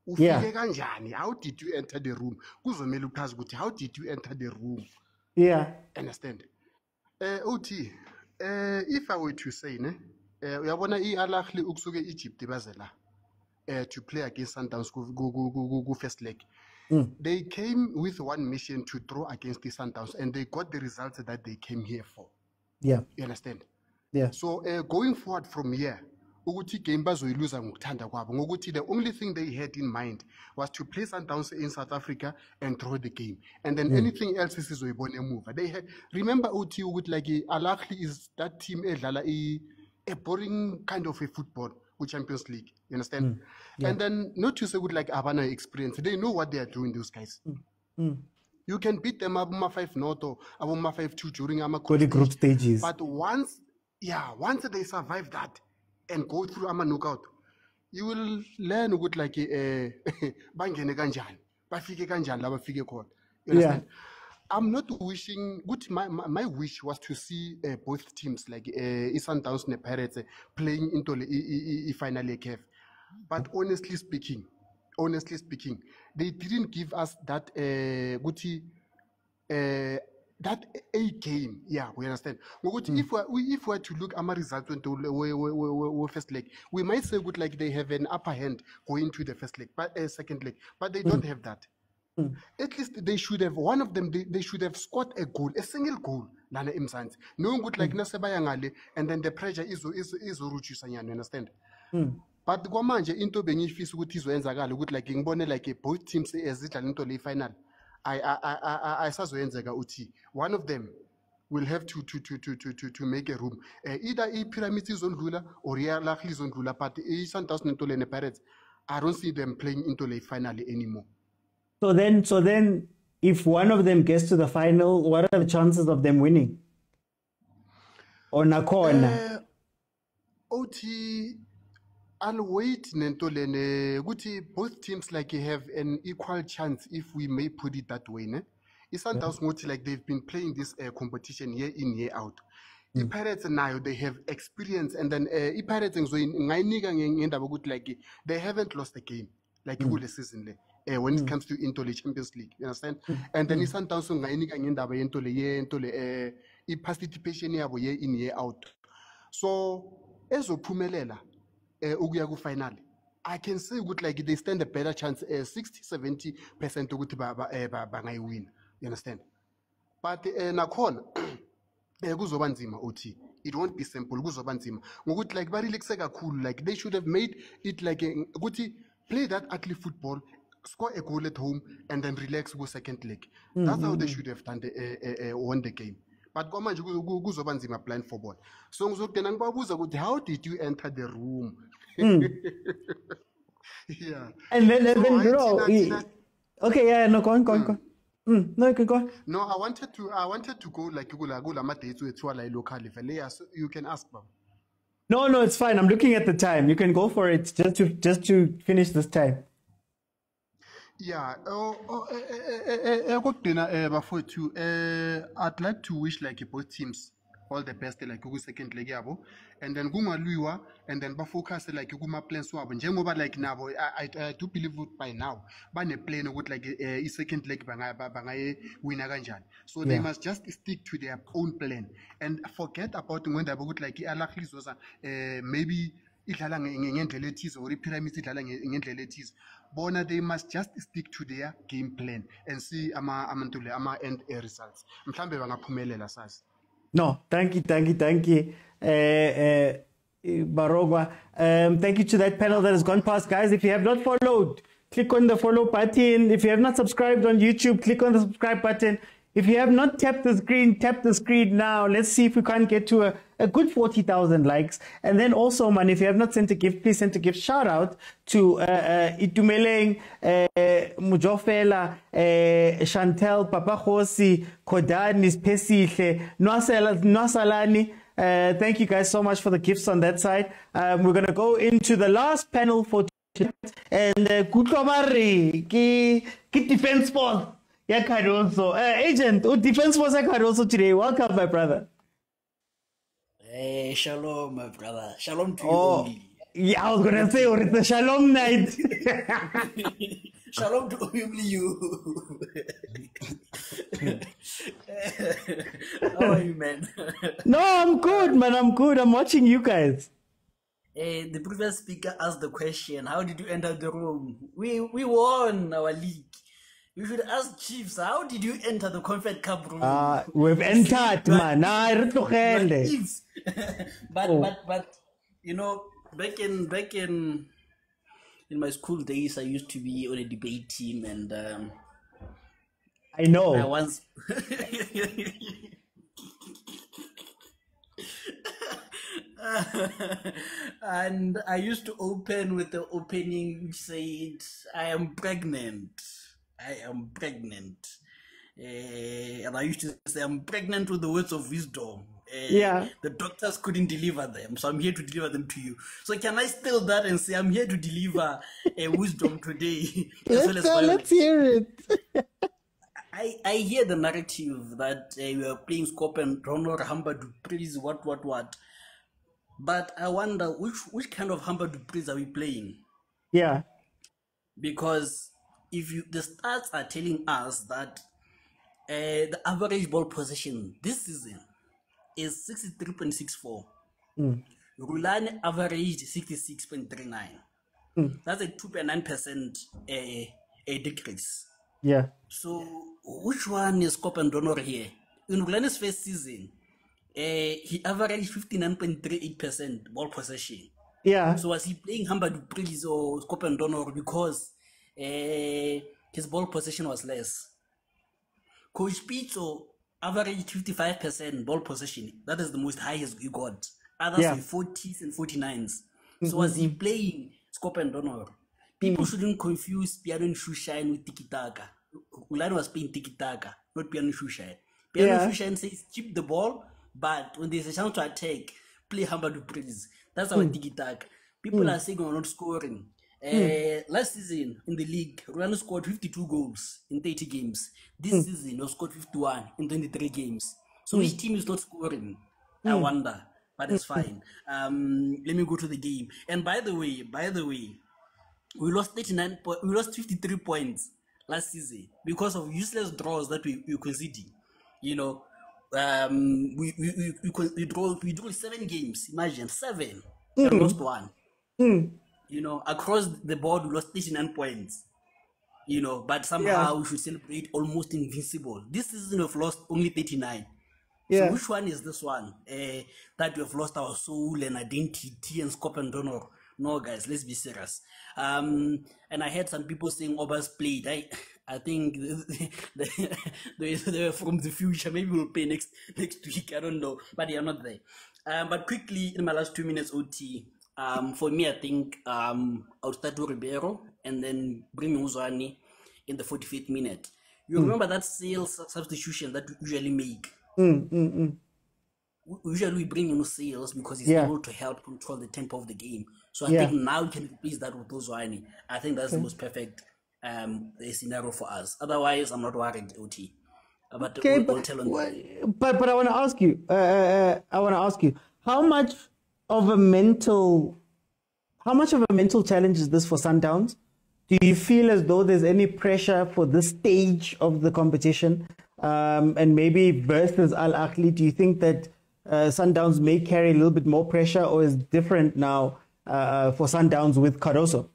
Ufike kanjani? How did you enter the room? Kuzomela uchaza ukuthi how did you enter the room? Yeah. Understand? Uti, if I were to say ne uyabona Ahly ukusuke Egypt bazela to play against Sundowns go first leg. They came with one mission to draw against the Sundowns and they got the results that they came here for. Yeah. You understand? Yeah. So going forward from here, ukuthi game bazoyiluza ngokuthanda kwabo ngokuthi the only thing they had in mind was to play Sundowns in South Africa and draw the game, and then anything else is isizoyibona emuva. They had, remember uthi ukuthi like Ahly is that team edlala a boring kind of a football with Champions League, you understand? And then not to say with like Havana experience, they know what they are doing, those guys. You can beat them up 5-0 or 5-2 during group stages, but once they survive that and go through a knockout, you will learn what like bangene kanjani bafike kanjani la bafike khona. You understand? I'm not wishing good. My wish was to see both teams like Sundowns and Pirates playing into the final CAF. But honestly speaking, they didn't give us that that a game. Yeah, we understand. If we were to look at my results into first leg, we might say good like they have an upper hand going to the first leg, but second leg, but they don't have that. At least they should have, one of them, they should have scored a goal, a single goal, lana imzansi. Knowing good like nasebaya ngale, and then the pressure is uruchisa nyani, you understand? But kwamanje into bengifisa ukuthi izoyenzakala ukuthi like ngibone like both teams ezidlala into le final. I sazoyenzeka uthi one of them will have to make a room. Either i-Pyramids izondlula or i-Ahly izondlula, but i-Sundowns nentole ne-Pirates, I don't see them playing into the final anymore. So then, if one of them gets to the final, what are the chances of them winning? Or nakhona? Oti, I'll wait nentole guti both teams like have an equal chance if we may put it that way. It's Sundowns like they've been playing this competition year in year out. The Pirates now they have experience, and then Pirates like they haven't lost a game like all the season when it comes to into the Champions League, you understand? And then Sundowns participation year in year out. So ezo phumelela ukuya ku final, I can say good like they stand a better chance 60-70% ukuthi bangayewina, you understand? But nakhona kuzoba nzima uthi it won't be simple, kuzoba nzima ngokuthi like barilekse kakhulu, like they should have made it like ukuthi play that ugly football, score a goal at home and then relax go second leg. That's how they should have done won the game. But kwamanje kuzoba nzima blind football. So ngizokudena ngibabuza ukuthi how did you enter the room? Yeah. And then bro, okay, yeah, no, go on. No, you can go. No, I wanted to go like gula dates with local level. So you can ask them. No, it's fine. I'm looking at the time. You can go for it just to finish this time. Yeah. I'd like to wish like both teams all the best like second leg yabo, and then kungaluiwa, and then focus like kuma plans wabo njengoba like nabo I do believe by now bane plan ukuthi like second leg bangaye wina kanjani. So they must just stick to their own plan and forget about when they ukuthi like i-Ahly zoza maybe idlala ngendlela ethize or i-Pyramids idlala ngendlela ethize. Bona they must just stick to their game plan and see ama end results. Mhlambe bangaphumelela sasa. No, thank you. Barogwa. Thank you to that panel that has gone past. Guys, if you have not followed, click on the follow button. If you have not subscribed on YouTube, click on the subscribe button. If you have not tapped the screen, tap the screen now. Let's see if we can't get to a good 40,000 likes. And then also, man, if you have not sent a gift, please send a gift. Shout out to Itumeleng, Mujofela, Chantel, Papa Khosi, Kodanis, Pesihle, Nwasalani. Thank you guys so much for the gifts on that side. We're going to go into the last panel for today. And Kutlomari, ki defense ball. Yeah, Cardoso. Agent, defense was Cardoso today. Welcome, my brother. Hey, shalom, my brother. Shalom to you only. Yeah, I was going to say, or it's a shalom night. Shalom to only you. How are you, man? No, I'm good, man. I'm good. I'm watching you guys. The previous speaker asked the question, how did you enter the room? We won our league. You should ask Chiefs, how did you enter the Confed Cup room? We've entered, man. But you know, back in my school days, I used to be on a debate team, and I know. I once and I used to open with the opening which said, I am pregnant. And I used to say, I'm pregnant with the words of wisdom. The doctors couldn't deliver them, so I'm here to deliver them to you. So can I steal that and say, I'm here to deliver wisdom today? Let's hear it. I hear the narrative that we are playing Scorpion, Ronald Hamba Dupreez, what. But I wonder, which kind of Hamba Dupreez are we playing? Yeah. Because the stats are telling us that the average ball possession this season is 63.64. Rulani averaged 66.39. That's a 2.9% a decrease. Yeah. So which one is Cop and Donor here? In Rulani's first season, he averaged 59.38% ball possession. Yeah. So was he playing Hamba Dupriz or Cop and Donor because his ball possession was less? Coach Pitso averaged 55% ball possession. That is the most highest he got. Others Yeah. were 40s and 49s. So was he playing Scop and Donor? People shouldn't confuse piano and shoe shine with tiki taka. Ulani was playing tiki taka, not piano shoe shine. Piano Yeah. shoe shine says keep the ball, but when there's a chance to attack, play Hamba Dupriz. That's our tiki taka. People are saying we're not scoring. Last season in the league, Rulani scored 52 goals in 30 games. This season, we scored 51 in 23 games. So which team is not scoring? I wonder, but it's fine. Let me go to the game. And by the way, we lost 53 points last season because of useless draws that we conceded. You know, we drew 7 games. Imagine 7 and lost 1. You know, across the board, we lost 39 points. You know, but somehow we should celebrate almost invincible. This season we've lost only 39. So which one is this one? That we've lost our soul and identity and scope and donor? No, guys, let's be serious. And I heard some people saying Obas played. I think they're from the future. Maybe we'll play next week. I don't know, but they are not there. But quickly, in my last 2 minutes OT, for me, I think I'll start with Ribeiro and then bring Uzwani in the 45th minute. You remember that sales substitution that we usually make? Usually we bring in sales because he's able to help control the tempo of the game. So I think now we can replace that with Uzwani. I think that's the most perfect scenario for us. Otherwise, I'm not worried, OT. But we'll tell on but I want to ask you. How much of a mental challenge is this for Sundowns? Do you feel as though there's any pressure for this stage of the competition, and maybe versus Al Ahly? Do you think that Sundowns may carry a little bit more pressure, or is different now for Sundowns with Cardoso?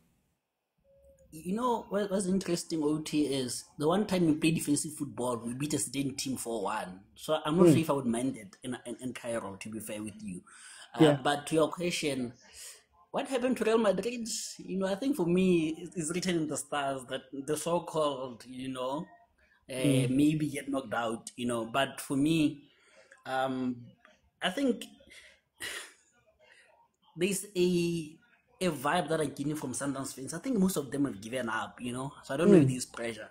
You know, what's interesting, OT, is the one time we played defensive football, we beat a student team 4-1. So I'm not sure if I would mind it in Cairo, to be fair with you. But to your question, what happened to Real Madrid? You know, I think for me, it's written in the stars that the so-called, you know, maybe get knocked out, you know. But for me, I think there's a vibe that I'm getting from Sundowns fans. I think most of them have given up, you know. So I don't know if there's pressure.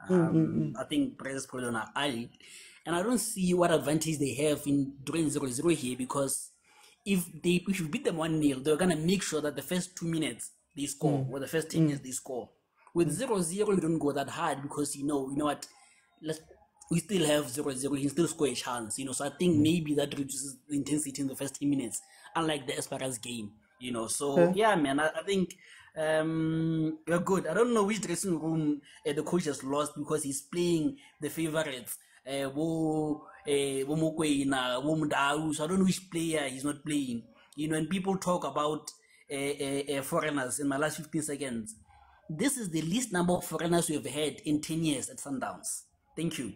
I think pressure is probably on Ahly. And I don't see what advantage they have in doing 0-0 here, because if you beat them 1-0, they're gonna make sure that the first 2 minutes they score, or the first 10 minutes they score. With 0-0, you don't go that hard because you know what, we still have 0-0, we can still score a chance, you know. So I think maybe that reduces the intensity in the first 10 minutes, unlike the Esperance game, you know. So yeah, man, I think we're good. I don't know which dressing room the coach has lost because he's playing the favorites. Mokwena, so I don't know which player he's not playing. You know, and people talk about foreigners in my last 15 seconds. This is the least number of foreigners we have had in 10 years at Sundowns. Thank you.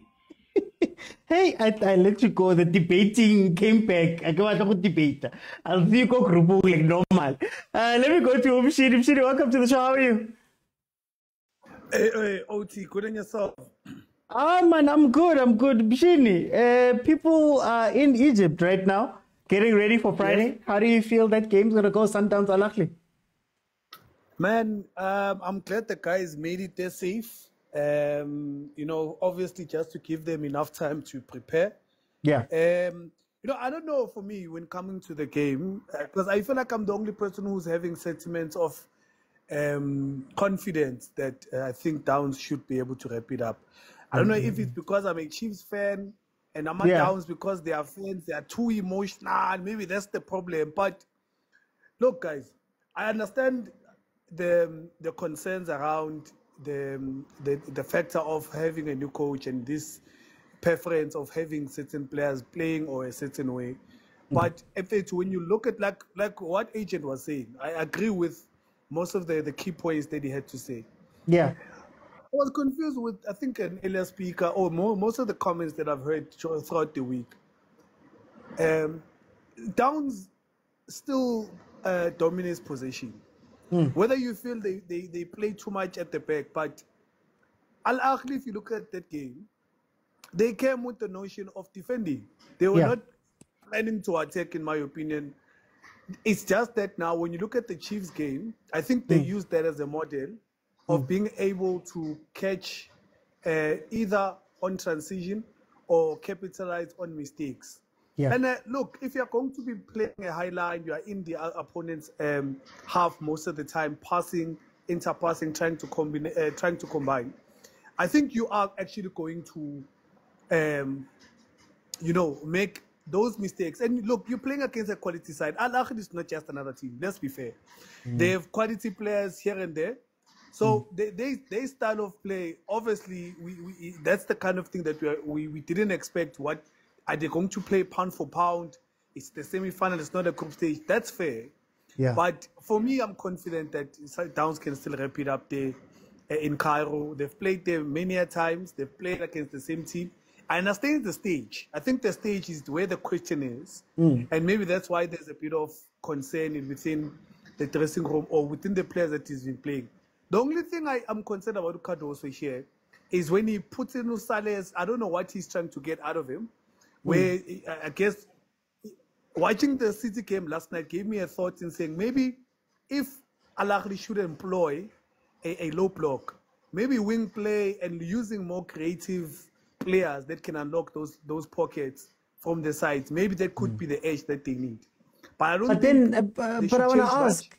Hey, I let you go. The debating came back. I go to debate. I'll see you go group like normal. Let me go to Umshiri. Umshiri, welcome to the show. How are you? Hey, OT, good on yourself. Man, I'm good. Bishini, people are in Egypt right now, getting ready for Friday. Yes. How do you feel that game's going to go, Sundowns Al Ahly? Man, I'm glad the guys made it there safe. You know, obviously just to give them enough time to prepare. Yeah. You know, I don't know for me when coming to the game, because I feel like I'm the only person who's having sentiments of confidence that I think Downs should be able to wrap it up. I don't know if it's because I'm a Chiefs fan and I'm not Downs because they are fans, they are too emotional. Maybe that's the problem. But look, guys, I understand the concerns around the factor of having a new coach and this preference of having certain players playing or a certain way. But if it's when you look at like what Agent was saying, I agree with most of the key points that he had to say. Yeah. was confused with, I think, an earlier speaker, or most of the comments that I've heard throughout the week. Downs still dominates possession. Whether you feel they play too much at the back, but Ahly, if you look at that game, they came with the notion of defending. They were not planning to attack, in my opinion. It's just that now, when you look at the Chiefs game, I think they used that as a model of being able to catch either on transition or capitalize on mistakes. Yeah. And look, if you're going to be playing a high line, you are in the opponent's half most of the time, passing, interpassing, trying to combine. I think you are actually going to, make those mistakes. And look, you're playing against a quality side. Ahly is not just another team. Let's be fair. They have quality players here and there. So they style of play, obviously, we that's the kind of thing that we didn't expect. What are they going to play pound for pound? It's the semi-final. It's not a group stage. That's fair. Yeah. But for me, I'm confident that Downs can still wrap it up there in Cairo. They've played there many a times. They've played against the same team. I understand the stage. I think the stage is where the question is. And maybe that's why there's a bit of concern within the dressing room or within the players that he's been playing. The only thing I'm concerned about Cardoso here is when he puts in Usales. I don't know what he's trying to get out of him. Where I guess watching the City game last night gave me a thought in saying maybe if Ahly should employ a low block, maybe wing play and using more creative players that can unlock those pockets from the sides, maybe that could be the edge that they need. But I don't. But then, but I want to ask,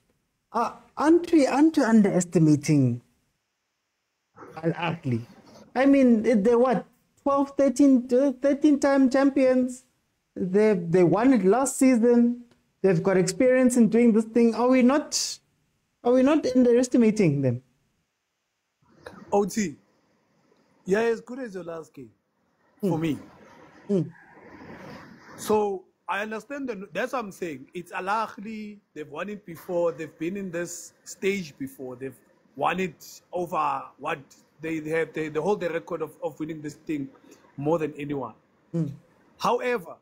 aren't we underestimating Ahly? I mean, they're what, 12, 13-time champions. They won it last season. They've got experience in doing this thing. Are we not underestimating them? OT, yeah, as good as your last game for me. So I understand that's what I'm saying. It's Ahly. They've won it before. They've been in this stage before. They've won it over what they hold the record of winning this thing more than anyone. However,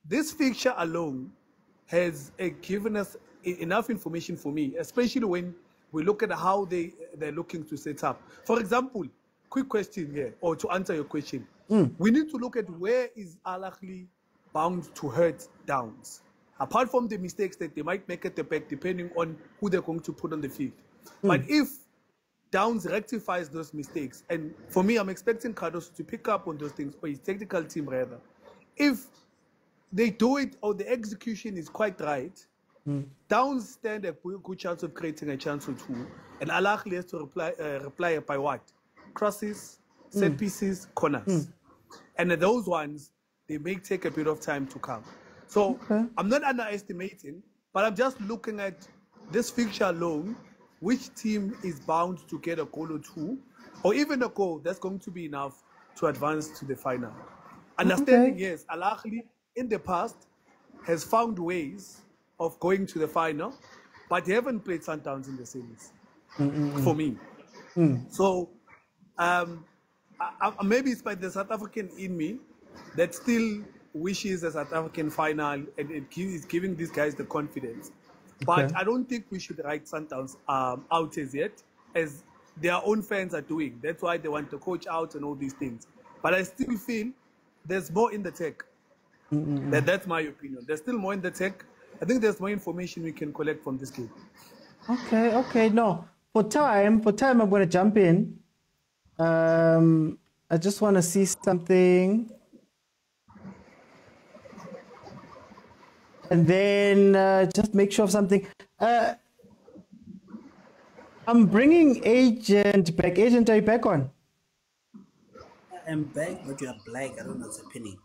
this fixture alone has given us enough information for me, especially when we look at how they're looking to set up. For example, quick question here, or to answer your question, we need to look at where is Ahly bound to hurt Downs, apart from the mistakes that they might make at the back, depending on who they're going to put on the field. But if Downs rectifies those mistakes, and for me, I'm expecting Cardoso to pick up on those things, or his technical team rather. If they do it, or the execution is quite right, Downs stand a good chance of creating a chance or two, and Ahly has to reply by what? Crosses, set pieces, corners. And those ones, they may take a bit of time to come. So I'm not underestimating, but I'm just looking at this fixture alone, which team is bound to get a goal or two, or even a goal that's going to be enough to advance to the final. Understanding, yes, Ahly in the past has found ways of going to the final, but they haven't played Sundowns in the series, for me. So maybe it's by the South African in me that still wishes a South African final, and it is giving these guys the confidence. But I don't think we should write Sundowns out as yet, as their own fans are doing. That's why they want the coach out and all these things. But I still feel there's more in the tech. That's my opinion. There's still more in the tech. I think there's more information we can collect from this game. Okay. No, for time, I'm going to jump in. I just want to see something. And then just make sure of something. I'm bringing Agent back. Agent, are you back on? I'm back, but you are black. I don't know what's happening.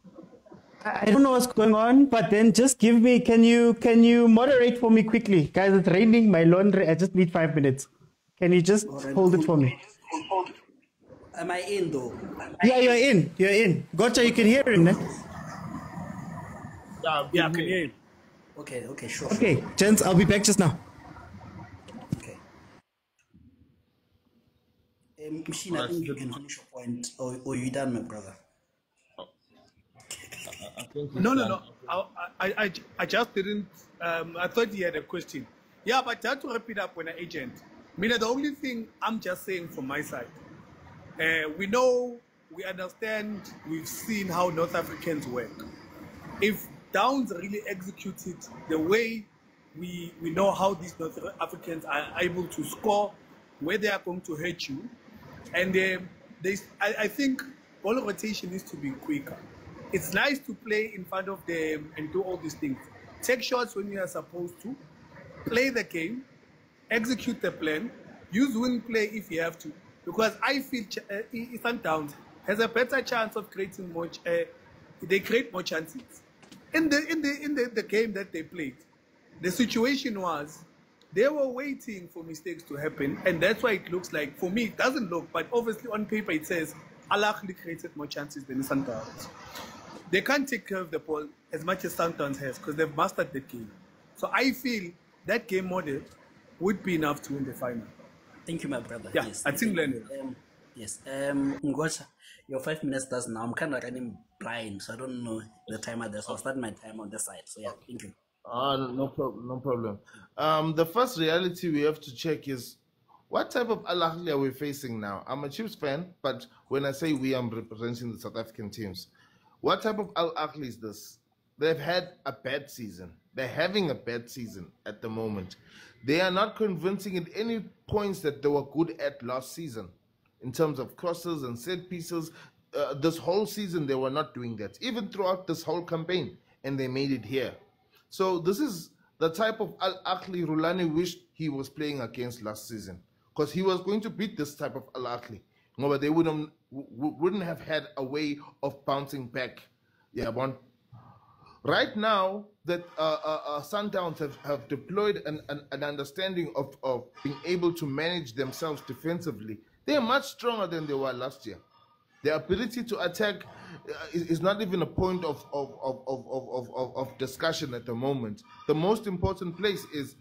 I don't know what's going on, but then just give me, can you moderate for me quickly? Guys, it's raining, my laundry, I just need 5 minutes. Can you just hold it for me? Am I in though? Yeah, you're in. Gotcha, you can hear him, eh? Yeah, I can hear him. Okay, sure. Okay, gents, I'll be back just now. Machine, I think you can finish your point, or you done, my brother. No. I just didn't. I thought he had a question. Yeah, but just to wrap it up, when an agent, the only thing I'm just saying from my side, we know, we understand, we've seen how North Africans work. If Downs really executed the way we know how these North Africans are able to score, where they are going to hurt you, and I think ball rotation needs to be quicker. It's nice to play in front of them and do all these things. Take shots when you are supposed to, play the game, execute the plan, use wing play if you have to. Because I feel Sundowns has a better chance of creating more. They create more chances. In the game that they played, the situation was they were waiting for mistakes to happen, and that's why it looks like, for me, it doesn't look, but obviously on paper it says Ahly created more chances than Sundowns. They can't take care of the ball as much as Sundowns has because they've mastered the game. So I feel that game model would be enough to win the final. Thank you, my brother. Yeah, yes, I think yes. Ngosha, your 5 minutes does now. I'm kind of running blind, so I don't know the timer there. So I'll start my time on this side. So yeah, thank you. No problem. The first reality we have to check is what type of Ahly are we facing now? I'm a Chiefs fan, but when I say we, I'm representing the South African teams. What type of Ahly is this? They've had a bad season. They're having a bad season at the moment. They are not convincing at any points that they were good at last season in terms of crosses and set pieces. This whole season, they were not doing that, even throughout this whole campaign, and they made it here. So this is the type of Ahly Rulani wished he was playing against last season, because he was going to beat this type of Ahly. No, but they wouldn't have had a way of bouncing back. Yeah, right now that Sundowns have deployed an understanding of being able to manage themselves defensively, they are much stronger than they were last year. Their ability to attack is not even a point of discussion at the moment. The most important place is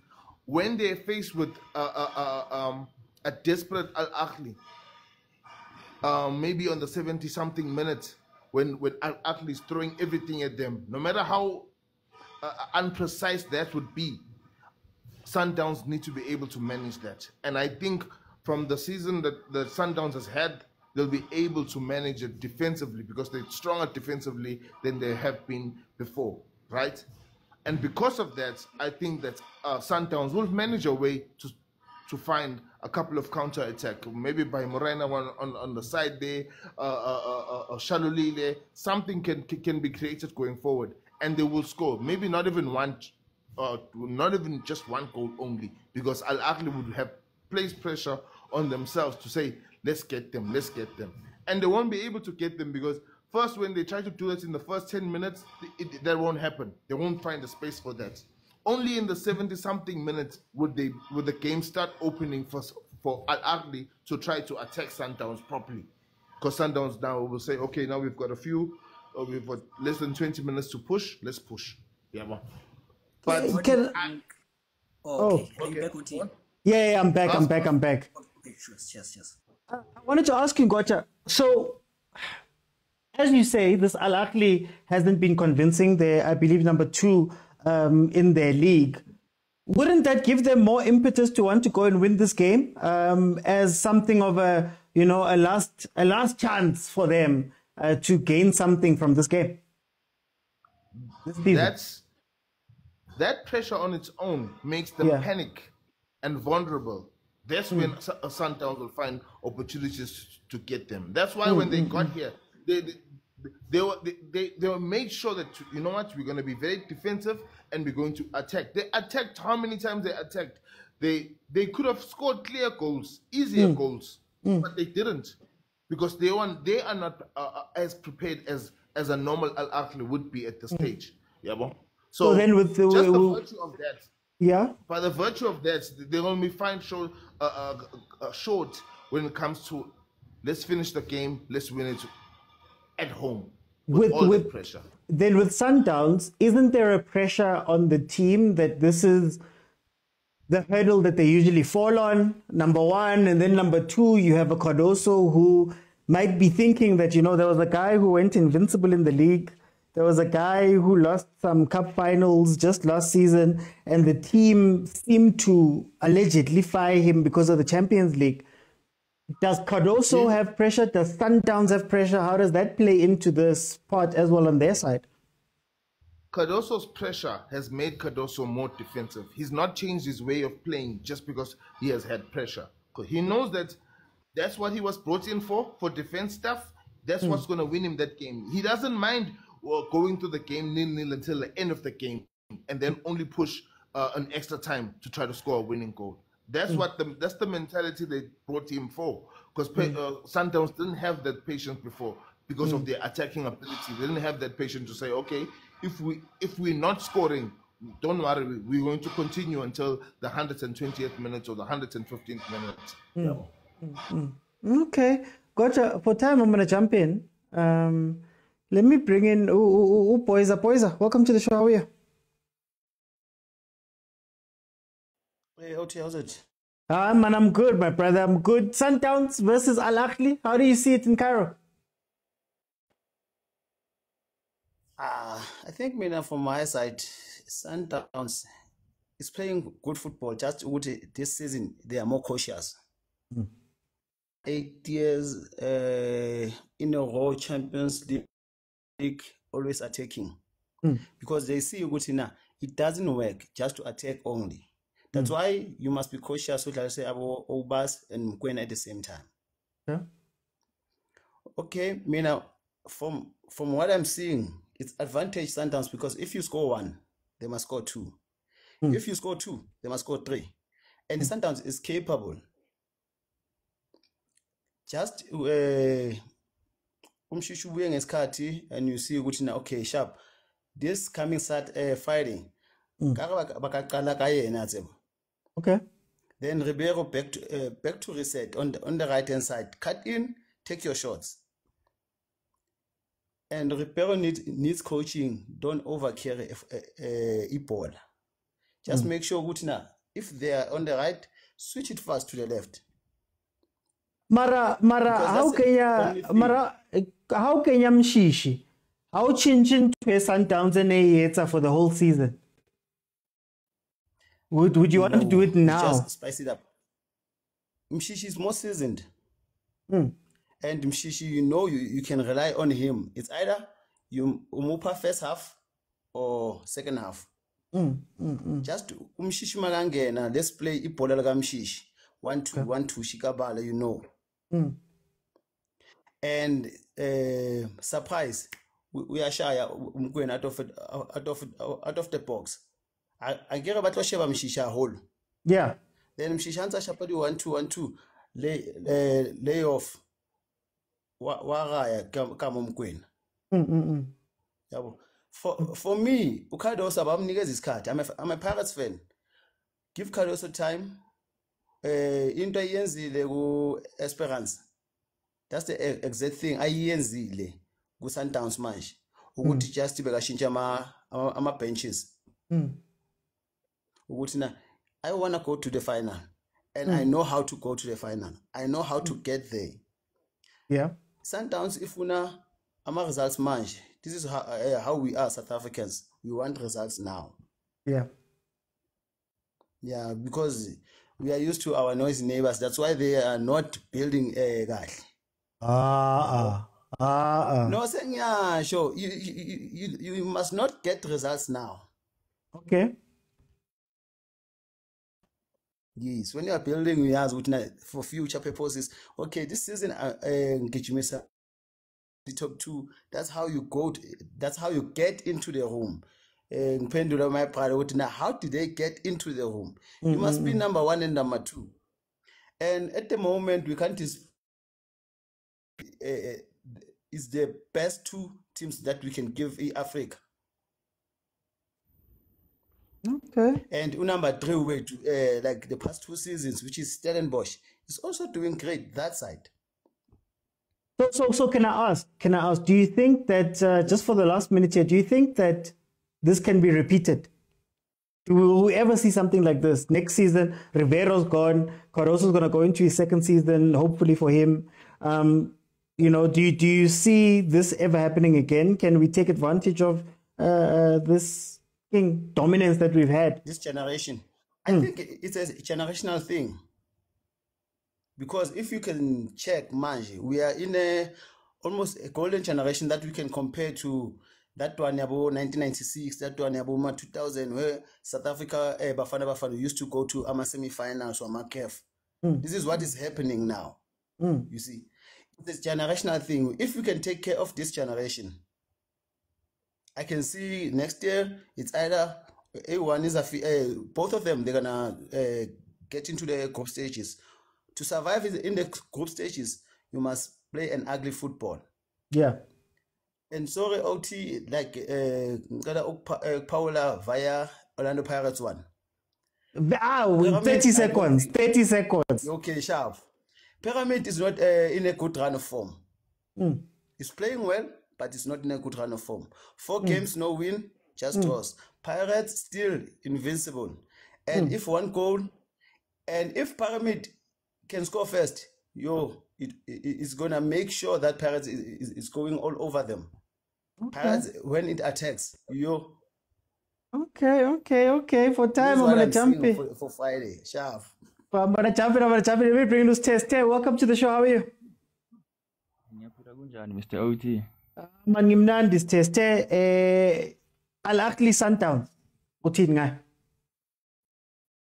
when they're faced with a desperate Ahly, maybe on the 70-something minute, when Ahly is throwing everything at them, no matter how unprecise that would be, Sundowns need to be able to manage that. And I think from the season that the Sundowns has had, they'll be able to manage it defensively because they're stronger defensively than they have been before, right? And because of that, I think that Sundowns will manage a way to find a couple of counter-attack, maybe by Morena on the side there, Shalulile, something can be created going forward, and they will score. Maybe not even not even just one goal only, because Ahly would have placed pressure on themselves to say, let's get them. And they won't be able to get them because first, when they try to do that in the first 10 minutes, that won't happen. They won't find the space for that. Only in the 70-something minutes would the game start opening for Ahly to try to attack Sundowns properly. Because Sundowns now will say, okay, now we've got we've got less than 20 minutes to push. Let's push. Yeah, man. But okay. Yeah, I'm back. Okay, sure. Yes. I wanted to ask you, Gocha. So, as you say, this Ahly hasn't been convincing. They're, I believe, number 2 in their league. Wouldn't that give them more impetus to want to go and win this game as something of a last chance for them to gain something from this game? That pressure on its own makes them panic and vulnerable. That's when Sundowns will find opportunities to get them. That's why when they got here, they made sure that, you know what, we're going to be very defensive and we're going to attack. They attacked. How many times they attacked? They could have scored clear goals, easier goals, but they didn't, because they are not as prepared as a normal Ahly would be at the stage. Yeah, bon? So then with the virtue of that. Yeah. By the virtue of that, they only find short when it comes to let's finish the game, let's win it at home with all the pressure. Then with Sundowns, isn't there a pressure on the team that this is the hurdle that they usually fall on, number one. And then number two, you have a Cardoso who might be thinking that, there was a guy who went invincible in the league. There was a guy who lost some cup finals just last season, and the team seemed to allegedly fire him because of the Champions League. Does Cardoso have pressure? Does Sundowns have pressure? How does that play into this part as well on their side? Cardoso's pressure has made Cardoso more defensive. He's not changed his way of playing just because he has had pressure. Because he knows that that's what he was brought in for defense stuff. That's what's going to win him that game. He doesn't mind going to the game 0-0 until the end of the game and then only push an extra time to try to score a winning goal. That's that's the mentality they brought him for. Because Sundowns didn't have that patience before because of their attacking ability. They didn't have that patience to say, okay, if we're not scoring, don't worry, we're going to continue until the 120th minute or the 115th minute. Okay, gotcha. For time, I'm going to jump in. Let me bring in Poisa. Poisa, welcome to the show. How are you? Hey, OT, how's it? Man, I'm good, my brother. I'm good. Sundowns versus Ahly. How do you see it in Cairo? I think, from my side, Sundowns is playing good football. Just this season, they are more cautious. 8 years in a row, Champions League, always attacking. Because they see it doesn't work just to attack only. That's why you must be cautious with, say, about Obas and Mokwena at the same time. Yeah. Okay, from what I'm seeing, it's advantage Sundowns because if you score 1, they must score 2. If you score 2, they must score 3. And the Sundowns is capable. Just umshishu buye ngesikhathi and you see ukuthi okay sharp this coming Friday bakaqala kayena tsebo. Okay. Then Ribeiro back to reset on the right hand side, cut in, take your shots. And Ribeiro needs coaching. Don't overcarry Ebola. Just make sure ukuthi if they are on the right, switch it fast to the left. Mara how can you mshishi? How changing to Sundowns and Ayeta for the whole season? Would you want to do it now? Just spice it up. Mshishi is more seasoned. And Mshishi, you can rely on him. It's either you umupa first half or second half. Just Mshishi magangena, let's play Ipola laga Mshishi. 1-2, 1-2, Shikabala, And surprise, we are shy going out of the box. I get about Sheba Mshisha hole. Yeah. Then Mshishanza Shapadi 1-2, 1-2, lay off. Waraya come Queen. For me, Ukados Abam Niggas is cut. I'm a Pirates fan. Give Cardoso time. Into yenzile ku Esperance. That's the exact thing. Ayenzile ku Sundowns manje. Ukuthi just bekashintsha ama benches. Ukuthi I want to go to the final and I know how to go to the final. I know how to get there. Yeah. Sundowns ifuna ama results manje. This is how we are South Africans. We want results now. Yeah. Yeah, because we are used to our noisy neighbors. That's why they are not building a guy. No, saying sure. You must not get results now. Okay. Yes, when you are building, we ask for future purposes. Okay, this season, the top 2. That's how you go. That's how you get into the room. How did they get into the room? You must be number 1 and number 2. And at the moment, we can't. It's the best 2 teams that we can give Africa. Okay. And number 3, like the past 2 seasons, which is Stellenbosch, is also doing great that side. So can I ask? Do you think that just for the last minute here, do you think that this can be repeated? Will we ever see something like this? Next season, Rivero's gone. Cardoso's going to go into his second season, hopefully for him. You know, do you see this ever happening again? Can we take advantage of this dominance that we've had? This generation. I think it's a generational thing. Because if you can check, Manje, we are in almost a golden generation that we can compare to that one about 1996, that one about 2000, where South Africa, Bafana used to go to semi-finals or CAF. This is what is happening now. You see, it's a generational thing. If we can take care of this generation, I can see next year it's either A1 is both of them, they're gonna get into the group stages. To survive in the group stages, you must play an ugly football. Yeah. And sorry, OT, like Paula via Orlando Pirates one. 30 seconds. 30 seconds. Okay, sharp. Pyramid is not in a good run of form. It's playing well, but it's not in a good run of form. 4 games, no win, just draws. Pirates still invincible. And if one goal, and if Pyramid can score first, it's gonna make sure that Pirates is going all over them. Pirates, when it attacks, Okay. For time, I'm gonna jump in for Friday. Sharp. I'm gonna jump in. Let me bring this test. Welcome to the show. How are you? Mr. OT. Man, this test. Ahly Sundowns.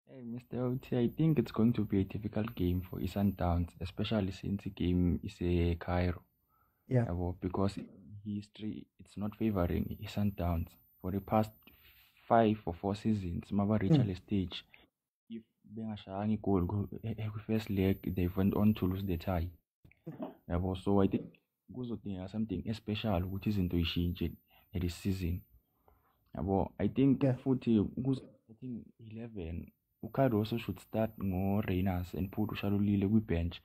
Hey, Mr. OT, I think it's going to be a difficult game for Sundowns, especially since the game is a Cairo. Yeah. Because history, it's not favoring Sundowns. For the past 5 or 4 seasons, Maba reach a stage. If Bengashangi goal first leg, they went on to lose the tie. So I think something special which is into change this season. I think 11. Ukado also should start more Reyners and put Ushalulile with bench.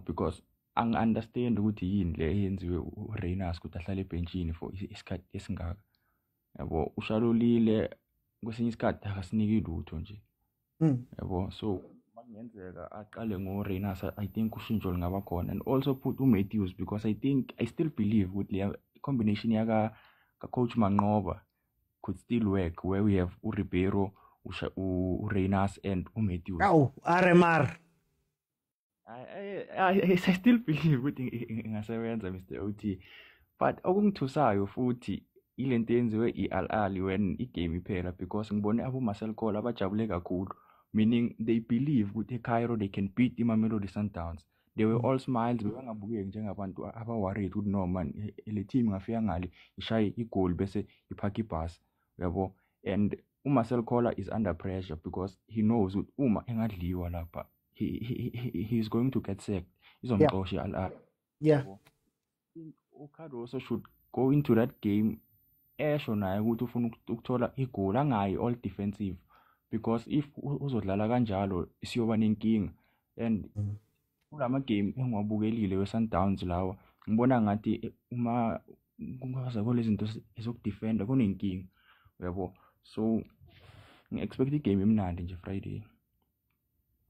Because I understand what he in the Reyners could have bench in for his cat Essenga. Ushalulile was in his cat has niggy do tonji. So I think Kushinjol Navakon and also put Matthews because I still believe with the combination yaga coach Manova could still work where we have Uribero, Reinas and Matthews. Oh, RMR. I still believe with Mr. OT. But going to say futhi ilentenziwe iAl when igame iphela because ngibone abo Marcel Kola abajabule kakhulu. Meaning they believe with the Cairo they can beat Mamelodi Sundowns. They were all smiles, bebangabukeki njengabantu aba-worried ukuthi no man le team ngafika ngale ishaye igoli bese iphaka ibhasi yabo. And Marcel Kola is under pressure because he knows ukuthi uma engadliwa lapha he is going to get sacked. Izomxosha Al. Yeah. Ukado also should go into that game esho naye ukuthi ufuna ukuthola igoli angayi all defensive. Because if uzodlala kanjalo isiyoba nenkinga and kulama game engiwabukelile we-Sundowns lawa ngibona ngathi uma kungaza lezi zinto ezokudefenda kunenkinga yabo. So ngi-expect igame emnandi nje Friday.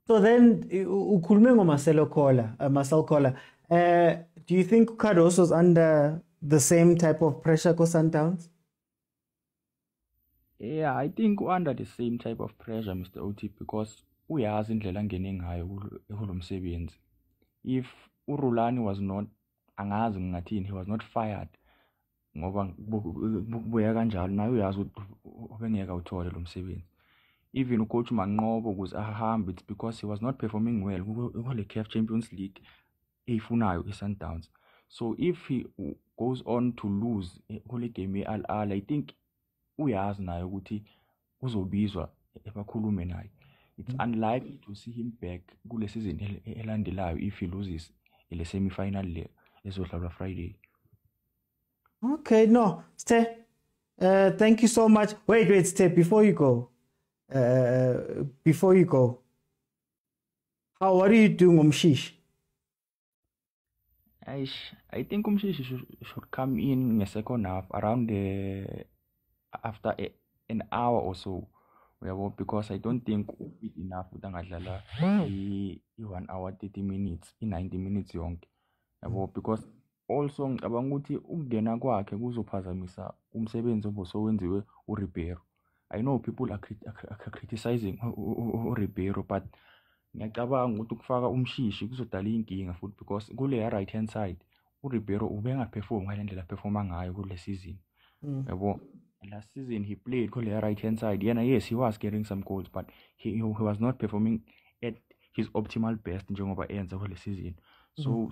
So then ukhulume ngoMarcel Kola. Do you think Cardoso's under the same type of pressure ko Sundowns? Yeah, I think under the same type of pressure, Mr. OT, because uyazi indlela angene ngayo kulo msebenzi. If uRulani was not angazi ngathini, he was not fired ngoba buya kanjalo naye uyazi ukuthi ubengeka uthole lo msebenzi. Even ucoach Manqobo ukuze ahambe, it's because he was not performing well kule CAF Champions League eyifunayo iSundowns. So if he goes on to lose kule game yeAl, I think uyazi naye ukuthi uzobizwa ebakhulume naye. It's unlikely to see him back kule season elandelayo if he loses in the semi-final le ezodlalwa Friday. Okay, no, Ste. Thank you so much. Wait, Ste, before you go. What are you doing, Umshish? I think Umshish should come in the second half around after an hour or so. Because I don't think it enough utangadlala 1 hour 30 minutes, 90 minutes yonke. Because also ngicabanga ukuthi ukungena kwakhe kuzophazamisa umsebenzi obusowenziwe uRibeiro. I know people are criticizing uRibeiro, but ngiyacabanga ukuthi ukufaka umshishi kuzodala inkinga futhi, because kule right hand side uRibeiro ubengaperform ngalendlela performa ngayo kule season. Last season he played kule right hand side. Yes, he was getting some goals, but he was not performing at his optimal best njengoba enza kule season. So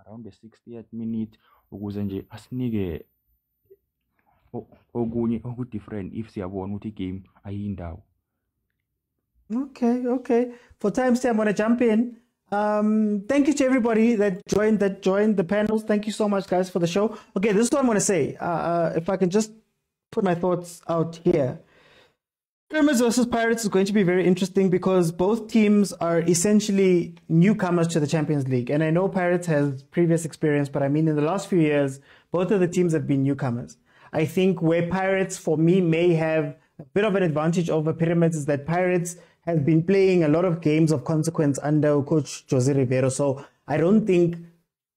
around the 60th minute ukuze nje asinike okunye different if siyabona ukuthi game ayindawo. Okay. For time's sake, I'm gonna jump in. Thank you to everybody that joined the panels. Thank you so much, guys, for the show. Okay, this is what I'm gonna say. If I can just put my thoughts out here. Pyramids versus Pirates is going to be very interesting because both teams are essentially newcomers to the Champions League. And I know Pirates has previous experience, but I mean, in the last few years, both of the teams have been newcomers. I think where Pirates, for me, may have a bit of an advantage over Pyramids is that Pirates has been playing a lot of games of consequence under Coach Jose Ribeiro. So I don't think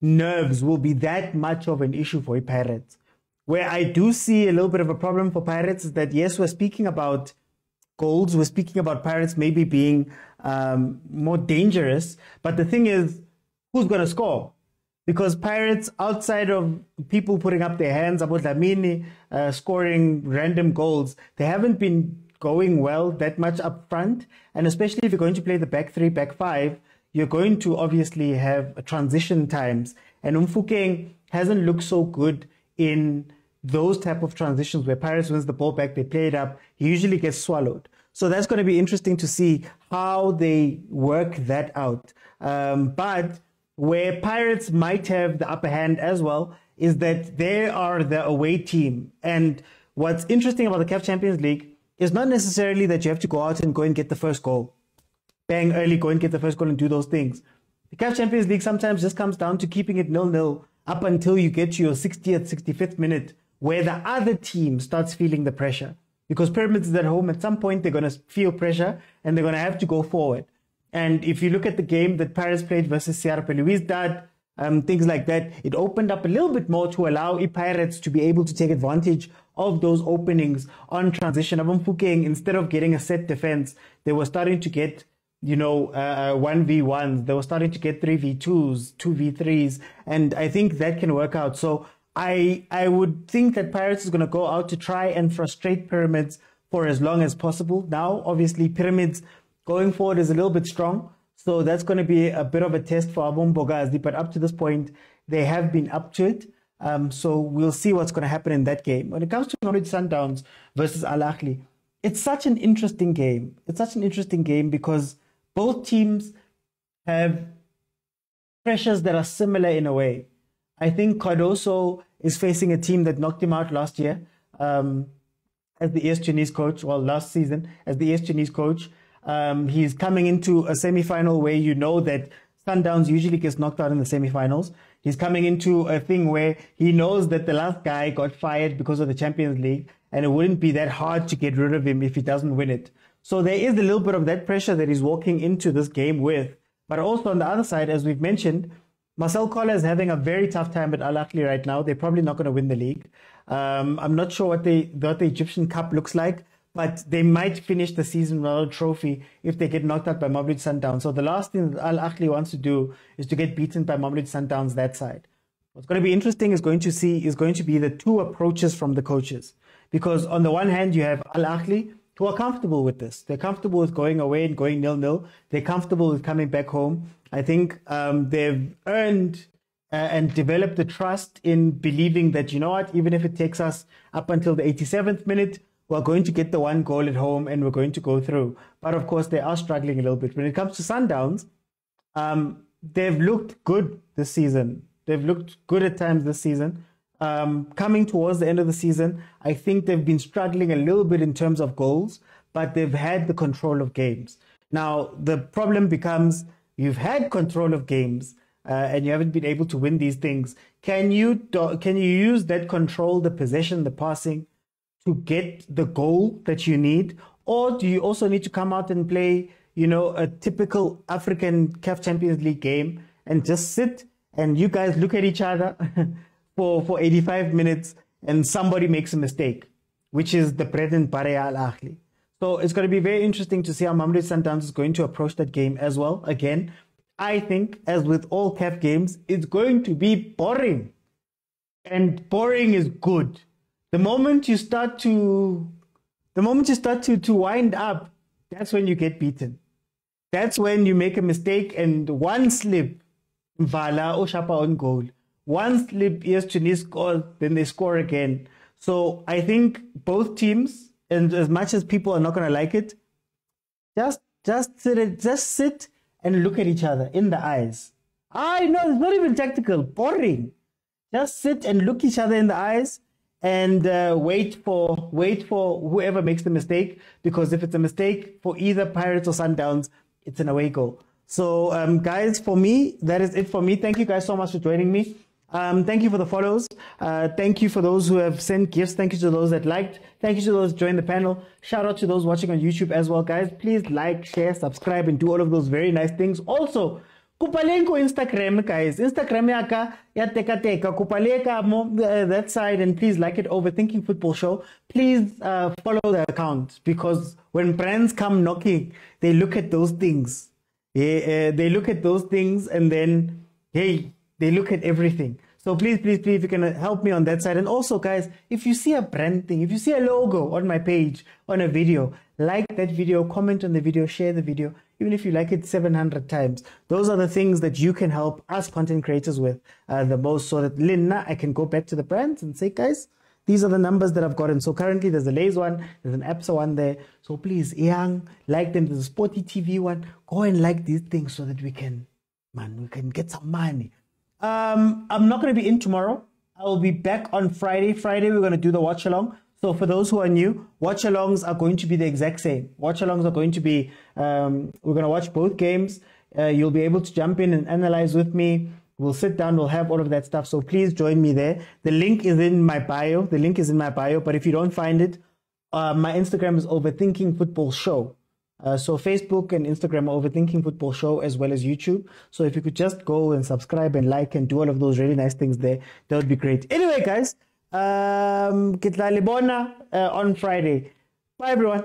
nerves will be that much of an issue for Pirates. Where I do see a little bit of a problem for Pirates is that, yes, we're speaking about goals. We're speaking about Pirates maybe being more dangerous. But the thing is, who's going to score? Because Pirates, outside of people putting up their hands, Abu Dlamini scoring random goals, they haven't been going well that much up front. And especially if you're going to play the back three, back five, you're going to obviously have transition times. And Mfukeng hasn't looked so good in those type of transitions where Pirates wins the ball back, they play it up, he usually gets swallowed. So that's going to be interesting to see how they work that out. But where Pirates might have the upper hand as well is that they are the away team. And what's interesting about the CAF Champions League is not necessarily that you have to go out and go and get the first goal. Bang early, go and get the first goal and do those things. The CAF Champions League sometimes just comes down to keeping it 0-0 up until you get to your 60th, 65th minute, where the other team starts feeling the pressure. Because Pyramids is at home, at some point they're going to feel pressure and they're going to have to go forward. And if you look at the game that Pirates played versus Sierra Peluisdad, things like that, it opened up a little bit more to allow Pirates to be able to take advantage of those openings on transition. Abamfukeng, instead of getting a set defense, they were starting to get 1v1s, they were starting to get 3v2s, 2v3s, and I think that can work out. So I would think that Pirates is going to go out to try and frustrate Pyramids for as long as possible. Now, obviously, Pyramids going forward is a little bit strong, so that's going to be a bit of a test for Abom Bogazi, but up to this point, they have been up to it. So we'll see what's going to happen in that game. When it comes to Mamelodi Sundowns versus Ahly, it's such an interesting game. It's such an interesting game because both teams have pressures that are similar in a way. I think Cardoso is facing a team that knocked him out last year as the ES Chinese coach, last season as the ES Chinese coach. He's coming into a semi-final where you know that Sundowns usually gets knocked out in the semi-finals. He's coming into a thing where he knows that the last guy got fired because of the Champions League, and it wouldn't be that hard to get rid of him if he doesn't win it. So there is a little bit of that pressure that he's walking into this game with. But also on the other side, as we've mentioned, Marcel Koller is having a very tough time at Ahly right now. They're probably not going to win the league. I'm not sure what the Egyptian Cup looks like, but they might finish the season without a trophy if they get knocked out by Mamelodi Sundowns. So the last thing that Ahly wants to do is to get beaten by Mamelodi Sundowns that side. What's going to be interesting is going to be the two approaches from the coaches. Because on the one hand, you have Ahly, who are comfortable with this. They're comfortable with going away and going 0-0. They're comfortable with coming back home. I think they've earned and developed the trust in believing that, you know what, even if it takes us up until the 87th minute, we're going to get the one goal at home and we're going to go through. But of course, they are struggling a little bit. When it comes to Sundowns, they've looked good this season. They've looked good at times this season. Coming towards the end of the season, I think they've been struggling a little bit in terms of goals, but they've had the control of games. Now, the problem becomes you've had control of games and you haven't been able to win these things. Can you use that control, the possession, the passing, to get the goal that you need? Or do you also need to come out and play, you know, a typical African CAF Champions League game and just sit and you guys look at each other for 85 minutes and somebody makes a mistake, which is the bread and butter Al Ahly. So it's going to be very interesting to see how Mamelodi Sundowns is going to approach that game as well. Again, I think, as with all CAF games, it's going to be boring. And boring is good. The moment you start to wind up, that's when you get beaten. That's when you make a mistake and one slip, Mvala or Shapa on goal. One slip, yes, Tunis scores, then they score again. So I think both teams, and as much as people are not going to like it, just sit and look at each other in the eyes. I know, it's not even tactical, boring. Just sit and look each other in the eyes and wait for whoever makes the mistake, because if it's a mistake for either Pirates or Sundowns, it's an away goal. So guys, for me, that is it for me. Thank you guys so much for joining me. Thank you for the follows. Thank you for those who have sent gifts. Thank you to those that liked. Thank you to those who joined the panel. Shout out to those watching on YouTube as well, guys. Please like, share, subscribe, and do all of those very nice things. Also, kupalenko Instagram, guys. Instagram yaka ya teka teka. Kupaleka that side, and please like it, Overthinking Football Show. Please follow the account, because when brands come knocking, they look at those things. Yeah, they look at those things, and then hey, they look at everything. So please, please, please, if you can help me on that side. And also, guys, if you see a brand thing, if you see a logo on my page, on a video, like that video, comment on the video, share the video, even if you like it 700 times. Those are the things that you can help us content creators with the most, so that Linna, I can go back to the brands and say, guys, these are the numbers that I've gotten. So currently there's a Lays one, there's an Absa one there. So please, young, like them. There's a Sporty TV one. Go and like these things so that we can get some money. I'm not going to be in tomorrow. I will be back on Friday. Friday, we're going to do the watch along. So for those who are new, watch alongs are going to be the exact same. Watch alongs are going to be, we're going to watch both games. You'll be able to jump in and analyze with me. We'll sit down, we'll have all of that stuff. So please join me there. The link is in my bio. The link is in my bio. But if you don't find it, my Instagram is Overthinking Football Show. So Facebook and Instagram are Overthinking Football Show, as well as YouTube. So if you could just go and subscribe and like and do all of those really nice things there, that would be great. Anyway, guys, on Friday. Bye, everyone.